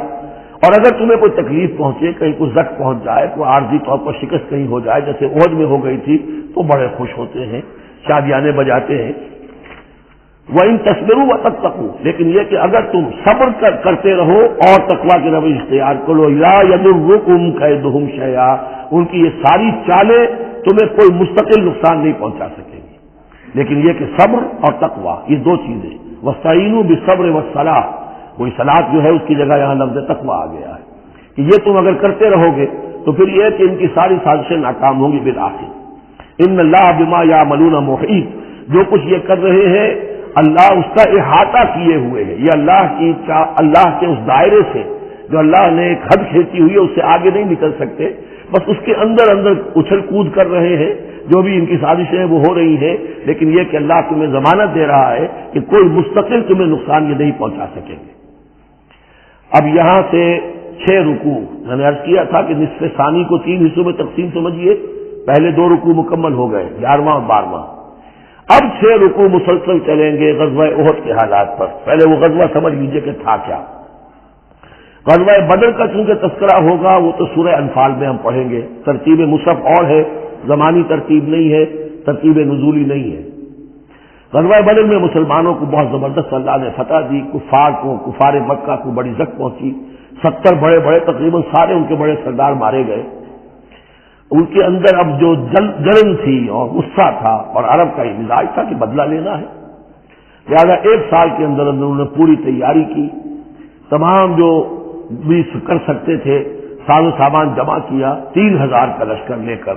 اور اگر تمہیں کوئی تکلیف پہنچے، کہیں کوئی زخم پہنچ جائے، کوئی عارضی طور پر شکست کہیں ہو جائے، جیسے احد میں ہو گئی تھی، تو بڑے خوش ہوتے ہیں، شادیانے بجاتے ہیں۔ وَإِن تَصْبِرُوا وَتَتَّقُوا، لیکن یہ کہ اگر تم صبر کرتے رہو اور تقویٰ کی روش اختیار کرو، لَا يَضُرُّكُمْ كَيْدُهُمْ شَيْئًا، ان کی یہ ساری چالیں تمہیں کوئی مستقل نقصان نہیں پہنچا سکیں گی، لیکن یہ کہ صبر اور تقویٰ یہ دو چیزیں۔ وَاسْتَعِینُوا بِالصَّبْرِ وَالصَّلَاةِ، وہی صلاۃ جو ہے اس کی جگہ یہاں لفظ تقویٰ آ گیا ہے کہ یہ تم اگر کرتے رہو گے تو پھر یہ کہ ان کی ساری سازشیں ناکام ہوں گی بالآخر۔ ان اللہ بما یعملون محیط، جو کچھ یہ کر رہے ہیں اللہ اس کا احاطہ کیے ہوئے ہے، یہ اللہ کے اس دائرے سے جو اللہ نے ایک حد کھینچی ہوئی ہے اس سے آگے نہیں نکل سکتے، بس اس کے اندر اندر اچھل کود کر رہے ہیں، جو بھی ان کی سازشیں وہ ہو رہی ہیں، لیکن یہ کہ اللہ تمہیں ضمانت دے رہا ہے کہ کوئی مستقل تمہیں نقصان یہ نہیں پہنچا سکیں گے۔ اب یہاں سے 6 رکوع، میں نے عرض کیا تھا کہ نصف ثانی کو 3 حصوں میں تقسیم سمجھیے، پہلے 2 رکوع مکمل ہو گئے، 11واں اور 12واں، اب 6 رکوع مسلسل چلیں گے غزوہ احد کے حالات پر۔ پہلے وہ غزوہ سمجھ لیجئے کہ تھا کیا۔ غزوہ بدر کا چونکہ تذکرہ ہوگا وہ تو سورہ انفال میں ہم پڑھیں گے، ترتیب مصحف اور ہے، زمانی ترتیب نہیں ہے، ترتیب نزولی نہیں ہے۔ غزوہ بدر میں مسلمانوں کو بہت زبردست اللہ نے فتح دی، کفار مکہ کو بڑی زک پہنچی، 70 بڑے بڑے تقریباً سارے ان کے بڑے سردار مارے گئے۔ ان کے اندر اب جو جلن تھی اور غصہ تھا، اور عرب کا یہ مزاج تھا کہ بدلہ لینا ہے، لہذا 1 سال کے اندر انہوں نے پوری تیاری کی، تمام جو بھی کر سکتے تھے ساز و سامان جمع کیا، 3000 کا لشکر لے کر۔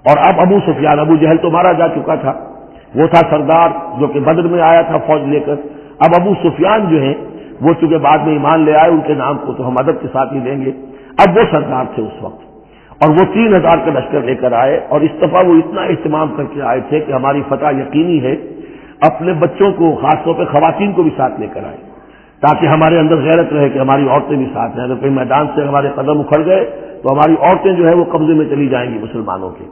اور اب ابو سفیان، ابو جہل تو مارا جا چکا تھا، وہ تھا سردار جو کہ بدر میں آیا تھا فوج لے کر۔ اب ابو سفیان جو ہیں وہ چونکہ بعد میں ایمان لے آئے، ان کے نام کو تو ہم ادب کے ساتھ ہی لیں گے، اب وہ سردار تھے اس وقت، اور وہ 3000 کا لشکر لے کر آئے، اور اس دفعہ وہ اتنا اہتمام کر کے آئے تھے کہ ہماری فتح یقینی ہے، اپنے بچوں کو خاص طور پہ خواتین کو بھی ساتھ لے کر آئے تاکہ ہمارے اندر غیرت رہے کہ ہماری عورتیں بھی ساتھ ہیں، اگر کہیں میدان سے ہمارے قدم اکھڑ گئے تو ہماری عورتیں جو ہے وہ قبضے میں چلی جائیں گی مسلمانوں کے۔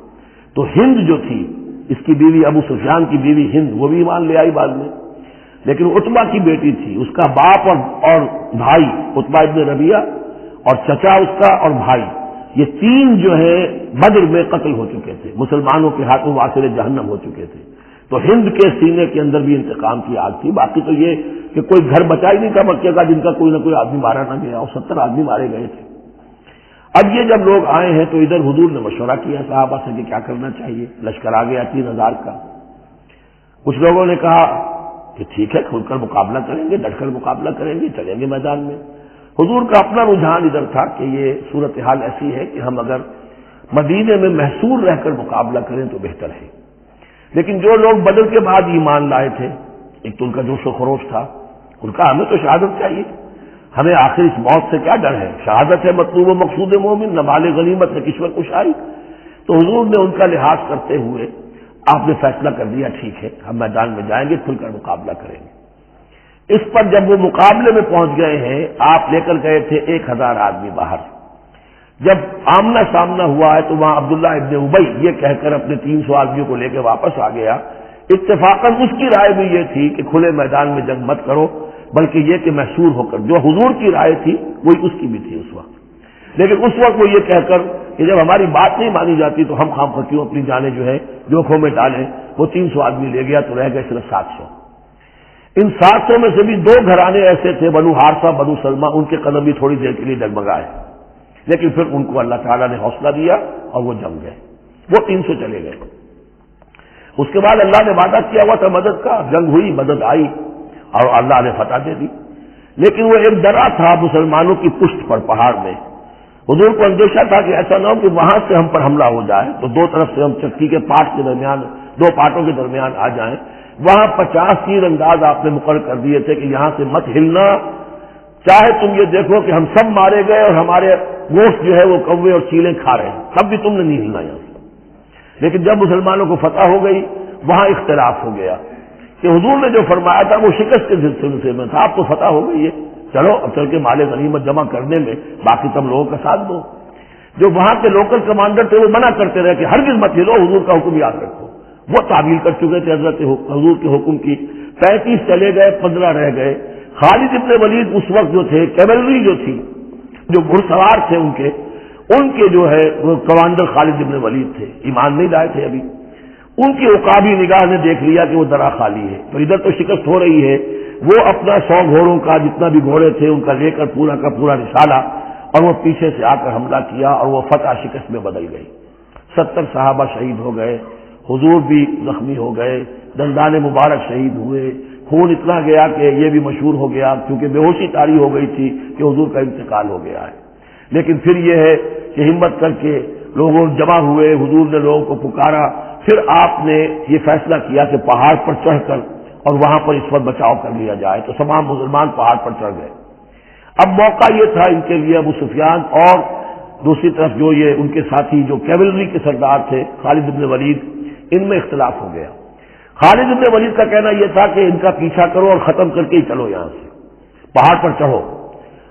تو ہند جو تھی، اس کی بیوی ابو سفیان کی بیوی ہند، وہ بھی ایمان لے آئی بعد میں، لیکن عتبہ کی بیٹی تھی، اس کا باپ اور بھائی عتبہ ابن ربیعہ، اور چچا اس کا اور بھائی، یہ 3 جو ہے بدر میں قتل ہو چکے تھے، مسلمانوں کے ہاتھوں واصل جہنم ہو چکے تھے۔ تو ہند کے سینے کے اندر بھی انتقام کی آگ تھی۔ باقی تو یہ کہ کوئی گھر بچا ہی نہیں تھا مکے کا جن کا کوئی نہ کوئی آدمی مارا نہ گیا، اور 70 آدمی مارے گئے تھے۔ اب یہ جب لوگ آئے ہیں تو ادھر حضور نے مشورہ کیا صحابہ سے کہ کیا کرنا چاہیے، لشکر آ گیا 3000 کا۔ کچھ لوگوں نے کہا کہ ٹھیک ہے، کھل کر مقابلہ کریں گے، ڈٹ کر مقابلہ کریں گے، چلیں گے میدان میں۔ حضور کا اپنا رجحان ادھر تھا کہ یہ صورتحال ایسی ہے کہ ہم اگر مدینے میں محصور رہ کر مقابلہ کریں تو بہتر ہے۔ لیکن جو لوگ بدر کے بعد ایمان لائے تھے، ایک تو ان کا جوش و خروش تھا، ان کا ہمیں تو شہادت چاہیے، ہمیں آخر اس موت سے کیا ڈر ہے، شہادت ہے مطلوب و مقصود مومن، نہ مال غنیمت ہے کشور کشائی۔ تو حضور نے ان کا لحاظ کرتے ہوئے آپ نے فیصلہ کر دیا ٹھیک ہے ہم میدان میں جائیں گے، کھل کر مقابلہ کریں گے۔ اس پر جب وہ مقابلے میں پہنچ گئے ہیں، آپ لے کر گئے تھے 1000 آدمی باہر۔ جب آمنا سامنا ہوا ہے تو وہاں عبداللہ ابن ابی یہ کہہ کر اپنے 300 آدمیوں کو لے کے واپس آ گیا۔ اتفاقاً اس کی رائے بھی یہ تھی کہ کھلے میدان میں جنگ مت کرو، بلکہ یہ کہ محصور ہو کر، جو حضور کی رائے تھی وہی اس کی بھی تھی اس وقت۔ لیکن اس وقت وہ یہ کہہ کر کہ جب ہماری بات نہیں مانی جاتی تو ہم خام کیوں اپنی جانیں جو ہے جوکھوں میں ڈالیں، وہ 300 آدمی لے گیا تو رہ گئے صرف 700۔ ان 700 میں سے بھی 2 گھرانے ایسے تھے، بنو حارثہ بنو سلمہ، ان کے قدم بھی تھوڑی دیر کے لیے ڈگمگائے، لیکن پھر ان کو اللہ تعالیٰ نے حوصلہ دیا اور وہ جم گئے، وہ 300 چلے گئے۔ اس کے بعد اللہ نے وعدہ کیا ہوا تھا مدد کا، جنگ ہوئی، مدد آئی اور اللہ نے فتح دے دی۔ لیکن وہ ایک ڈرا تھا مسلمانوں کی پشت پر پہاڑ میں، حضور کو اندیشہ تھا کہ ایسا نہ ہو کہ وہاں سے ہم پر حملہ ہو جائے تو 2 طرف سے ہم چکی کے پاٹ کے درمیان، 2 پاٹوں کے درمیان آ جائیں۔ وہاں 50 تیر انداز آپ نے مقرر کر دیے تھے کہ یہاں سے مت ہلنا، چاہے تم یہ دیکھو کہ ہم سب مارے گئے اور ہمارے گوشت جو ہے وہ کوے اور چیلیں کھا رہے ہیں، تب بھی تم نے نہیں ہلنا یہاں سے۔ لیکن جب مسلمانوں کو فتح ہو گئی وہاں اختلاف ہو گیا کہ حضور نے جو فرمایا تھا وہ شکست کے سلسلے میں تھا، اب تو فتح ہو گئی ہے، چلو اب چل کے مال غنیمت جمع کرنے میں باقی تم لوگوں کا ساتھ دو۔ جو وہاں کے لوکل کمانڈر تھے وہ منع کرتے رہے کہ ہرگز مت ہلو، حضور کا حکم یاد رکھو۔ وہ تعمیل کر چکے تھے حضرت حضور کے حکم کی۔ 35 چلے گئے، 15 رہ گئے۔ خالد ابن ولید اس وقت جو تھے، کیولری جو تھی، جو گھڑ سوار تھے ان کے جو ہے وہ کمانڈر خالد ابن ولید تھے، ایمان نہیں لائے تھے ابھی۔ ان کی عقابی نگاہ نے دیکھ لیا کہ وہ درا خالی ہے، تو ادھر تو شکست ہو رہی ہے، وہ اپنا 100 گھوڑوں کا جتنا بھی گھوڑے تھے ان کا لے کر پورا کا پورا رسالہ، اور وہ پیچھے سے آ کر حملہ کیا اور وہ فتح شکست میں بدل گئی۔ 70 صحابہ شہید ہو گئے، حضور بھی زخمی ہو گئے، دندان مبارک شہید ہوئے، خون اتنا گیا کہ یہ بھی مشہور ہو گیا کیونکہ بے ہوشی طاری ہو گئی تھی کہ حضور کا انتقال ہو گیا ہے۔ لیکن پھر یہ ہے کہ ہمت کر کے لوگوں جمع ہوئے، حضور نے لوگوں کو پکارا، پھر آپ نے یہ فیصلہ کیا کہ پہاڑ پر چڑھ کر اور وہاں پر اس وقت بچاؤ کر لیا جائے، تو تمام مسلمان پہاڑ پر چڑھ گئے۔ اب موقع یہ تھا ان کے لیے ابو سفیان اور دوسری طرف جو یہ ان کے ساتھی جو کیولری کے سردار تھے خالد بن ولید، ان میں اختلاف ہو گیا۔ خالد بن ولید کا کہنا یہ تھا کہ ان کا پیچھا کرو اور ختم کر کے ہی چلو، یہاں سے پہاڑ پر چڑھو۔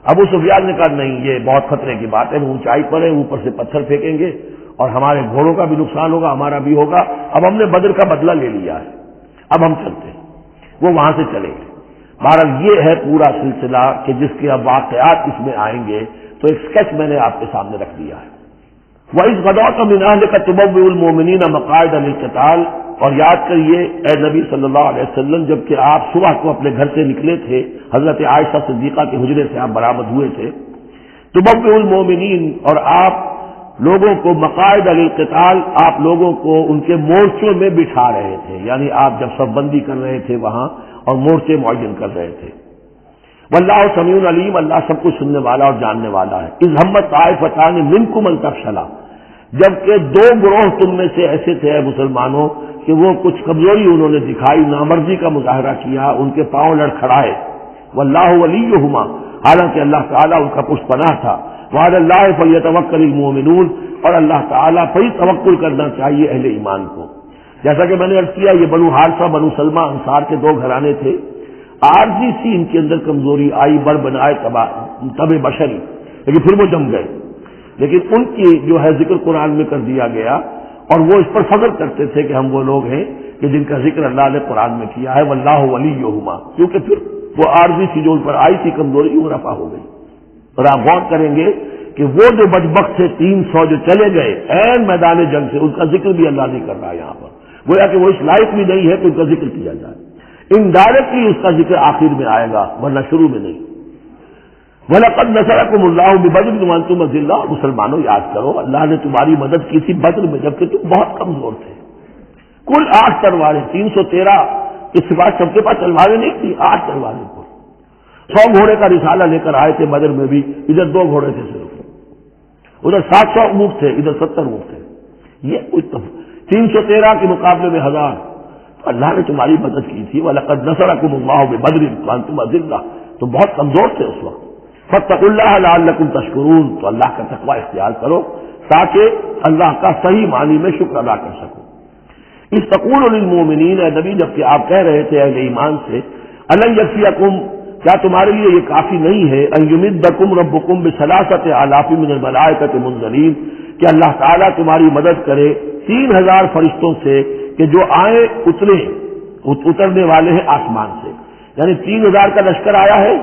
ابو سفیان نے کہا نہیں، یہ بہت خطرے کی بات ہے، وہ اونچائی پر ہے، اوپر سے پتھر پھینکیں گے اور ہمارے گھوڑوں کا بھی نقصان ہوگا، ہمارا بھی ہوگا، اب ہم نے بدر کا بدلہ لے لیا ہے، اب ہم چلتے ہیں۔ وہ وہاں سے چلے گئے۔ بہرحال یہ ہے پورا سلسلہ کہ جس کے اب واقعات اس میں آئیں گے، تو ایک اسکیچ میں نے آپ کے سامنے رکھ دیا ہے۔ وَإِذْ غَدَوْتَ مِنْ أَهْلِكَ تُبَوِّئُ الْمُؤْمِنِينَ مَقَاعِدَ لِلْقِتَالِ، اور یاد کریے اے نبی صلی اللہ علیہ وسلم، جبکہ آپ صبح کو اپنے گھر سے نکلے تھے، حضرت عائشہ صدیقہ کے حجرے سے آپ برآمد ہوئے تھے، تُبَوِّئُ الْمُؤْمِنِينَ، اور آپ لوگوں کو مقاعد للقتال، آپ لوگوں کو ان کے مورچوں میں بٹھا رہے تھے، یعنی آپ جب صف بندی کر رہے تھے وہاں اور مورچے معین کر رہے تھے۔ واللہ سمیع علیم، اللہ سب کچھ سننے والا اور جاننے والا ہے۔ اذ ہمت طائفتان منکم ان تفشلا، جبکہ دو گروہ تم میں سے ایسے تھے اے مسلمانوں کہ وہ کچھ کمزوری انہوں نے دکھائی، نامردی کا مظاہرہ کیا، ان کے پاؤں لڑکھڑائے۔ واللہ ولیہما، حالانکہ اللہ تعالیٰ ان کا پشت پناہ تھا۔ وعلی اللہ فلیتوکل المؤمنون، اور اللہ تعالیٰ پر ہی توکل کرنا چاہیے اہل ایمان کو۔ جیسا کہ میں نے عرض کیا، یہ بنو حارثہ بنو سلمہ انصار کے دو گھرانے تھے، عارضی سی ان کے اندر کمزوری آئی، بڑھ بنائے تب بشری، لیکن پھر وہ جم گئے۔ لیکن ان کی جو ہے ذکر قرآن میں کر دیا گیا، اور وہ اس پر فخر کرتے تھے کہ ہم وہ لوگ ہیں کہ جن کا ذکر اللہ نے قرآن میں کیا ہے، واللہ ولیہما، کیونکہ پھر وہ عارضی سی جو ان پر آئی تھی کمزوری، وہ رفع ہو گئی۔ اور آپ غور کریں گے کہ وہ جو بدبخت تھے 300 جو چلے گئے عین میدان جنگ سے، ان کا ذکر بھی اللہ نہیں کر رہا یہاں پر، گویا کہ وہ اس لائق بھی نہیں ہے کہ ان کا ذکر کیا جائے۔ انڈائریکٹلی اس کا ذکر آخر میں آئے گا، ورنہ شروع میں نہیں۔ وَلَقَدْ نَصَرَكُمُ اللَّهُ بِبَدْرٍ وَأَنْتُمْ أَذِلَّةٌ، اور مسلمانوں یاد کرو اللہ نے تمہاری مدد کی تھی بدر میں جبکہ تم بہت کمزور تھے۔ کل 8 تلواریں، 313 اس کے بعد سب کے پاس تلواریں نہیں تھی، 8 تلواریں کو 100 گھوڑے کا رسالہ لے کر آئے تھے بدر میں بھی، ادھر 2 گھوڑے تھے صرف، ادھر 700 اونٹ تھے، ادھر 70 اونٹ تھے۔ یہ کچھ 313 کے مقابلے میں 1000، اللہ نے تمہاری مدد کی تھی۔ وَلَقَدْ نَصَرَكُمُ اللَّهُ بِبَدْرٍ وَأَنْتُمْ أَذِلَّةٌ، تو بہت کمزور تھے اس وقت۔ فَاتَّقُوا اللَّهَ لَعَلَّكُمْ تَشْكُرُونَ، تو اللہ کا تقوی اختیار کرو تاکہ اللہ کا صحیح معنی میں شکر ادا کر سکو۔ اس تقول للمؤمنین، اے نبی جبکہ آپ کہہ رہے تھے اہل ایمان سے، أَلَنْ يَكْفِيَكُمْ، کیا تمہارے لیے یہ کافی نہیں ہے، أَنْ يُمِدَّكُمْ رَبُّكُمْ بِثَلَاثَةِ آلَافٍ مِنَ الْمَلَائِكَةِ مُنزَلِينَ، کہ اللہ تعالیٰ تمہاری مدد کرے 3000 فرشتوں سے کہ جو آئیں اترنے والے ہیں آسمان سے، یعنی 3000 کا لشکر آیا ہے۔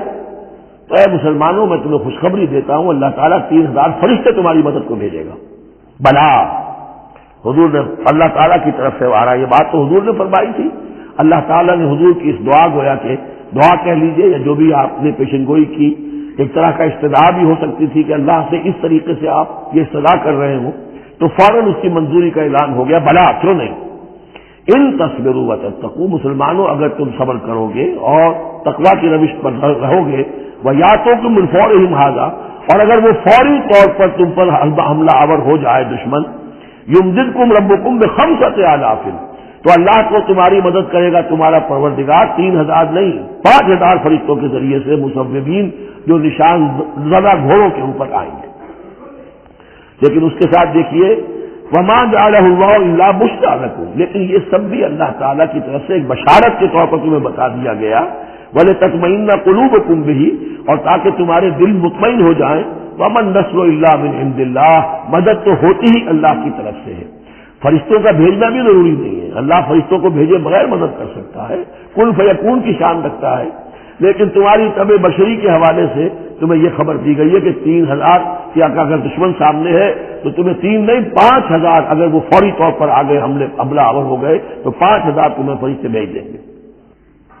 تو اے مسلمانوں میں تمہیں خوشخبری دیتا ہوں، اللہ تعالیٰ 3000 فرشتے تمہاری مدد کو بھیجے گا۔ بلا، حضور نے اللہ تعالیٰ کی طرف سے آ رہا، یہ بات تو حضور نے فرمائی تھی، اللہ تعالیٰ نے حضور کی اس دعا گویا کہ دعا کہہ لیجئے یا جو بھی آپ نے پیشن گوئی کی، ایک طرح کا استدعا بھی ہو سکتی تھی کہ اللہ سے اس طریقے سے آپ یہ استدعا کر رہے ہوں، تو فوراً اس کی منظوری کا اعلان ہو گیا، بلا کیوں نہیں۔ ان تصبروا وتتقوا، مسلمانوں اگر تم صبر کرو گے اور تقوی کی روش پر رہو گے، وَيَأْتُوكُم مِّن فَوْرِهِمْ هَٰذَا، اور اگر وہ فوری طور پر تم پر حملہ آور ہو جائے دشمن، يُمْدِدْكُمْ رَبُّكُمْ بِخَمْسَةِ آلَافٍ، تو اللہ کو تمہاری مدد کرے گا تمہارا پروردگار 3000 نہیں 5000 فرشتوں کے ذریعے سے، مصوبین جو نشان زدہ گھوڑوں کے اوپر آئیں گے۔ لیکن اس کے ساتھ دیکھیے وَمَا جَعَلَهُ اللَّهُ إِلَّا بُشْرَىٰ لَكُمْ، لیکن یہ سب بھی اللہ تعالیٰ کی طرف سے ایک بشارت کے طور پر تمہیں بتا دیا گیا، وَلِتَطْمَئِنَّ قُلُوبُكُمْ بِهِ، اور تاکہ تمہارے دل مطمئن ہو جائیں، وَمَا النَّصْرُ إِلَّا مِنْ عِنْدِ اللَّهِ، مدد تو ہوتی ہی اللہ کی طرف سے ہے، فرشتوں کا بھیجنا بھی ضروری نہیں ہے، اللہ فرشتوں کو بھیجے بغیر مدد کر سکتا ہے، کن فیکون کی شان رکھتا ہے، لیکن تمہاری طبع بشری کے حوالے سے تمہیں یہ خبر دی گئی ہے کہ 3000 کیا اگر دشمن سامنے ہے تو تمہیں 3 نہیں 5000 اگر وہ فوری طور پر آگے حملہ آور ہو گئے تو 5000 تمہیں فرشتے بھیج دیں گے۔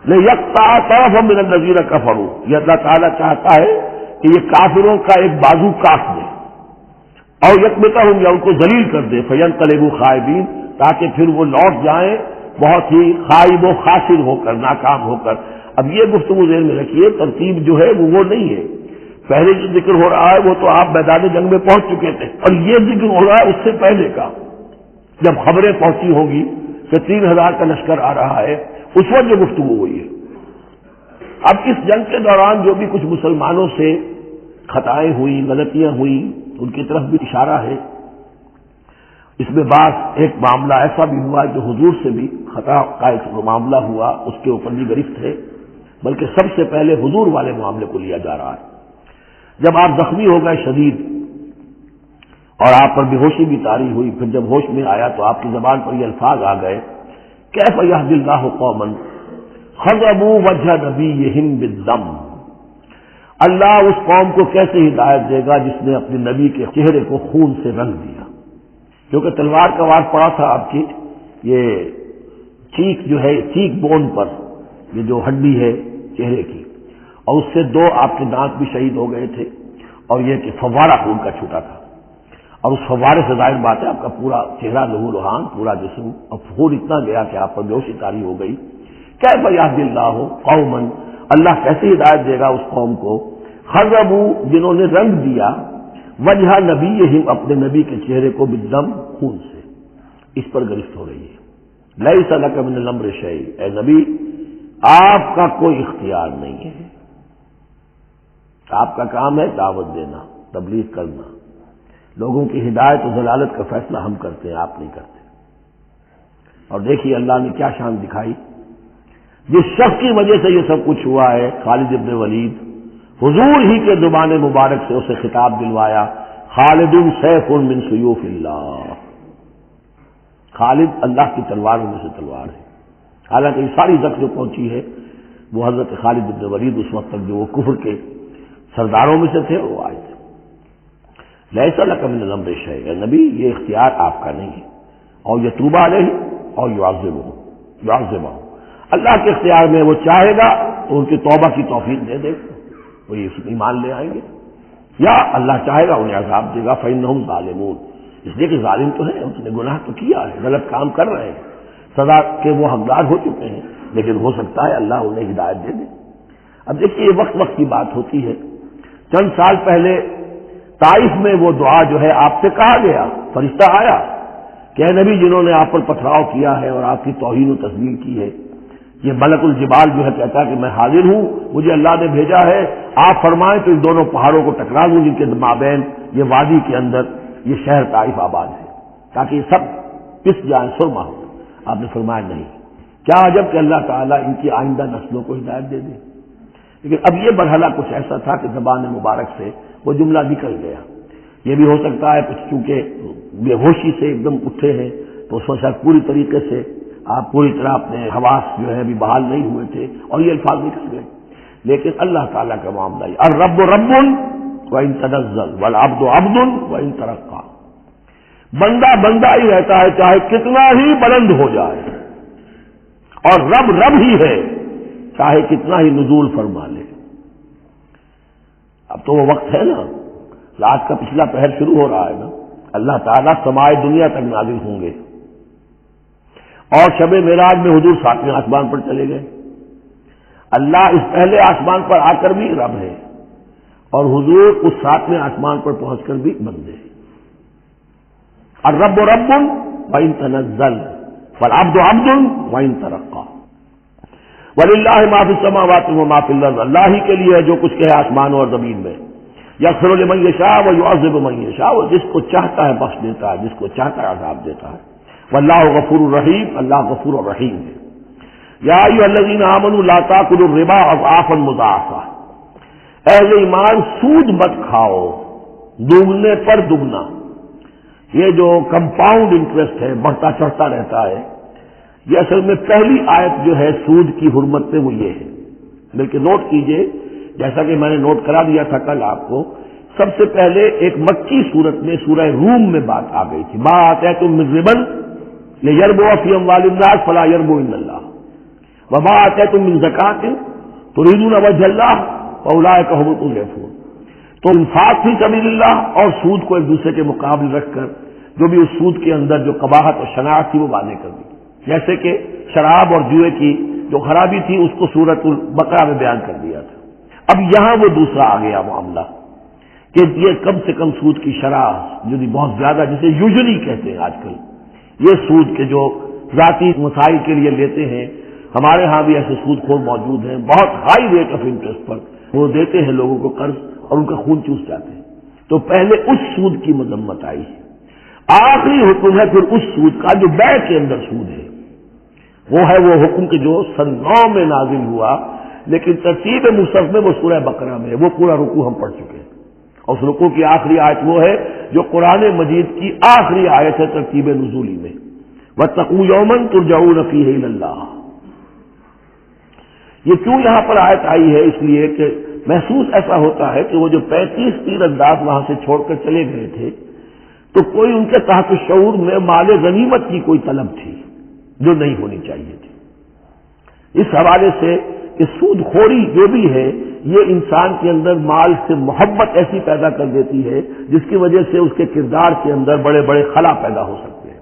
لِيَقْطَعَ طَرَفًا مِّنَ الَّذِينَ كَفَرُوا، یہ اللہ تعالیٰ چاہتا ہے کہ یہ کافروں کا ایک بازو کاٹ دے، اور یکمتہم، یا ان کو ذلیل کر دے، فَيَنْقَلِبُوا خَائِبِينَ، تاکہ پھر وہ لوٹ جائیں بہت ہی خائب و خاسر ہو کر، ناکام ہو کر۔ اب یہ گفتگو ذہن میں رکھیے، ترتیب جو ہے وہ نہیں ہے، پہلے جو ذکر ہو رہا ہے وہ تو آپ میدان جنگ میں پہنچ چکے تھے، اور یہ ذکر ہو رہا ہے اس سے پہلے کا، جب خبریں پہنچی ہوں گی کہ 3000 کا لشکر آ رہا ہے، اس وقت جو گفتگو ہوئی ہے۔ اب اس جنگ کے دوران جو بھی کچھ مسلمانوں سے خطائیں ہوئی، غلطیاں ہوئی، ان کی طرف بھی اشارہ ہے۔ اس میں بعض ایک معاملہ ایسا بھی ہوا جو حضور سے بھی خطا کا ایک معاملہ ہوا، اس کے اوپر بھی گرفت ہے، بلکہ سب سے پہلے حضور والے معاملے کو لیا جا رہا ہے۔ جب آپ زخمی ہو گئے شدید اور آپ پر بے ہوشی بھی طاری ہوئی، پھر جب ہوش میں آیا تو آپ کی زبان پر یہ الفاظ آ گئے، کیف یہدی اللہ قوما خضبوا وجہ نبیہم بالدم، اللہ اس قوم کو کیسے ہدایت دے گا جس نے اپنے نبی کے چہرے کو خون سے رنگ دیا، کیونکہ تلوار کا وار پڑا تھا آپ کی یہ چیک جو ہے، چیک بون پر، یہ جو ہڈی ہے چہرے کی، اور اس سے دو آپ کے دانت بھی شہید ہو گئے تھے، اور یہ کہ فوارہ خون کا چھوٹا تھا، اور اس فوارے سے ظاہر بات ہے آپ کا پورا چہرہ لہو لہان، پورا جسم، اور خون اتنا گیا کہ آپ پر بے ہوشی طاری ہو گئی۔ کیف یہدی اللہ قوما، اللہ کیسے ہدایت دے گا اس قوم کو، خضبوا جنہوں نے رنگ دیا، وجہ نبیہم اپنے نبی کے چہرے کو بالدم خون سے، اس پر گرفت ہو رہی ہے۔ لیس لک من الامر شیء، اے نبی آپ کا کوئی اختیار نہیں ہے، آپ کا کام ہے دعوت دینا، تبلیغ کرنا، لوگوں کی ہدایت و ضلالت کا فیصلہ ہم کرتے ہیں، آپ نہیں کرتے۔ اور دیکھیے اللہ نے کیا شان دکھائی، جس شخص کی وجہ سے یہ سب کچھ ہوا ہے، خالد ابن ولید، حضور ہی کے زبان مبارک سے اسے خطاب دلوایا، خالد سیف من سیوف اللہ، خالد اللہ کی تلواروں میں سے تلوار ہے۔ حالانکہ یہ ساری زخم جو پہنچی ہے وہ حضرت خالد ابن ولید اس وقت تک جو وہ کفر کے سرداروں میں سے تھے وہ آئے تھے۔ لیس لک من الامر شیء، اے نبی یہ اختیار آپ کا نہیں ہے، اور یتوب علیہ اور یعذبہ، اللہ کے اختیار میں، وہ چاہے گا تو ان کی توبہ کی توفیق دے دے، وہ ایمان لے آئیں گے، یا اللہ چاہے گا انہیں عذاب دے گا، فإنہم ظالمون، اس لیے کہ ظالم تو ہے، اس نے گناہ تو کیا ہے، غلط کام کر رہے ہیں، سزا کے وہ حقدار ہو چکے ہیں، لیکن ہو سکتا ہے اللہ انہیں ہدایت دے دے۔ اب دیکھیے یہ وقت وقت کی بات ہوتی ہے، چند سال پہلے طائف میں وہ دعا جو ہے آپ سے کہا گیا، فرشتہ آیا کہ اے نبی جنہوں نے آپ پر پتھراؤ کیا ہے اور آپ کی توہین و تذلیل کی ہے، یہ ملک الجبال جو ہے کہتا ہے کہ میں حاضر ہوں، مجھے اللہ نے بھیجا ہے، آپ فرمائیں تو ان دونوں پہاڑوں کو ٹکرا دوں جن کے مابین یہ وادی کے اندر یہ شہر طائف آباد ہے، تاکہ یہ سب پس جائیں، سرما ہو۔ آپ نے فرمایا نہیں، کیا عجب کہ اللہ تعالیٰ ان کی آئندہ نسلوں کو ہدایت دے دے۔ لیکن اب یہ مرحلہ کچھ ایسا تھا کہ زبان مبارک سے وہ جملہ نکل گیا۔ یہ بھی ہو سکتا ہے کچھ چونکہ بے ہوشی سے ایک دم اٹھے ہیں تو اس وقت شاید پوری طریقے سے آپ پوری طرح اپنے حواس جو ہے ابھی بحال نہیں ہوئے تھے اور یہ الفاظ نکل گئے، لیکن اللہ تعالیٰ کا معاملہ ہے، الرب رب وإن تنزل والعبد عبد وإن ترقى، بندہ بندہ ہی رہتا ہے چاہے کتنا ہی بلند ہو جائے، اور رب رب ہی ہے چاہے کتنا ہی نزول فرما لے۔ اب تو وہ وقت ہے نا، رات کا پچھلا پہر شروع ہو رہا ہے نا، اللہ تعالیٰ سمائے دنیا تک نازل ہوں گے، اور شب معراج میں حضور 7ویں آسمان پر چلے گئے۔ اللہ اس پہلے آسمان پر آ کر بھی رب ہے، اور حضور اس 7ویں آسمان پر پہنچ کر بھی بندے۔ الرب رب وإن تنزل والعبد عبد وإن ترقى وللہ ما فی السماوات وما فی الارض، اللہ ہی کے لیے ہے جو کچھ کہ ہے آسمانوں اور زمین میں، یغفر لمن یشاء ویعذب من یشاء، وہ جس کو چاہتا ہے بخش دیتا ہے، جس کو چاہتا ہے عذاب دیتا ہے، واللہ غفور الرحیم، اللہ غفور الرحیم ہے۔ یا ایھا الذین آمنوا لا تاکلوا الربا اضعافا مضاعفہ، اہل ایمان سود مت کھاؤ دوگنے پر دگنا، یہ جو کمپاؤنڈ انٹرسٹ ہے بڑھتا چڑھتا رہتا ہے، یہ اصل میں پہلی آیت جو ہے سود کی حرمت میں وہ یہ ہے۔ بلکہ نوٹ کیجئے، جیسا کہ میں نے نوٹ کرا دیا تھا کل آپ کو، سب سے پہلے ایک مکی صورت میں سورہ روم میں بات آ گئی تھی، ما آتیتم من ربا لیربو فی اموال الناس فلا یربو عند اللہ وما آتیتم من زکاۃ تریدون وجہ اللہ فاولئک هم المضعفون۔ تو انفاق فی سبیل اللہ اور سود کو ایک دوسرے کے مقابل رکھ کر جو بھی اس سود کے اندر جو قباحت اور شناعت تھی وہ واضح کر دی، جیسے کہ شراب اور جوئے کی جو خرابی تھی اس کو سورۃ البقرہ میں بیان کر دیا تھا۔ اب یہاں وہ دوسرا آ گیا معاملہ کہ یہ کم سے کم سود کی شرح جو بہت زیادہ، جسے یوزلی کہتے ہیں آج کل، یہ سود کے جو ذاتی مسائل کے لیے لیتے ہیں، ہمارے ہاں بھی ایسے سود خور موجود ہیں، بہت ہائی ریٹ آف انٹرسٹ پر وہ دیتے ہیں لوگوں کو قرض، اور ان کا خون چوس جاتے ہیں. تو پہلے اس سود کی مذمت آئی ہے. آخری حکم ہے پھر اس سود کا جو بیع کے اندر سود ہے. وہ ہے وہ حکم کہ جو سن 9 میں نازل ہوا، لیکن ترتیب مصحف میں وہ سورہ بقرہ میں ہے. وہ پورا رکوع ہم پڑھ چکے ہیں، اور اس رکوع کی آخری آیت وہ ہے جو قرآن مجید کی آخری آیت ہے ترتیب نزولی میں، وَاتَّقُوا يَوْمًا تُرْجَعُونَ فِيهِ إِلَى اللَّهِ. یہ کیوں یہاں پر آیت آئی ہے؟ اس لیے کہ محسوس ایسا ہوتا ہے کہ وہ جو 35 تیر انداز وہاں سے چھوڑ کر چلے گئے تھے تو کوئی ان کے تحت شعور میں مال غنیمت کی کوئی طلب تھی جو نہیں ہونی چاہیے تھی. اس حوالے سے کہ سود خوری جو بھی ہے یہ انسان کے اندر مال سے محبت ایسی پیدا کر دیتی ہے جس کی وجہ سے اس کے کردار کے اندر بڑے بڑے خلا پیدا ہو سکتے ہیں.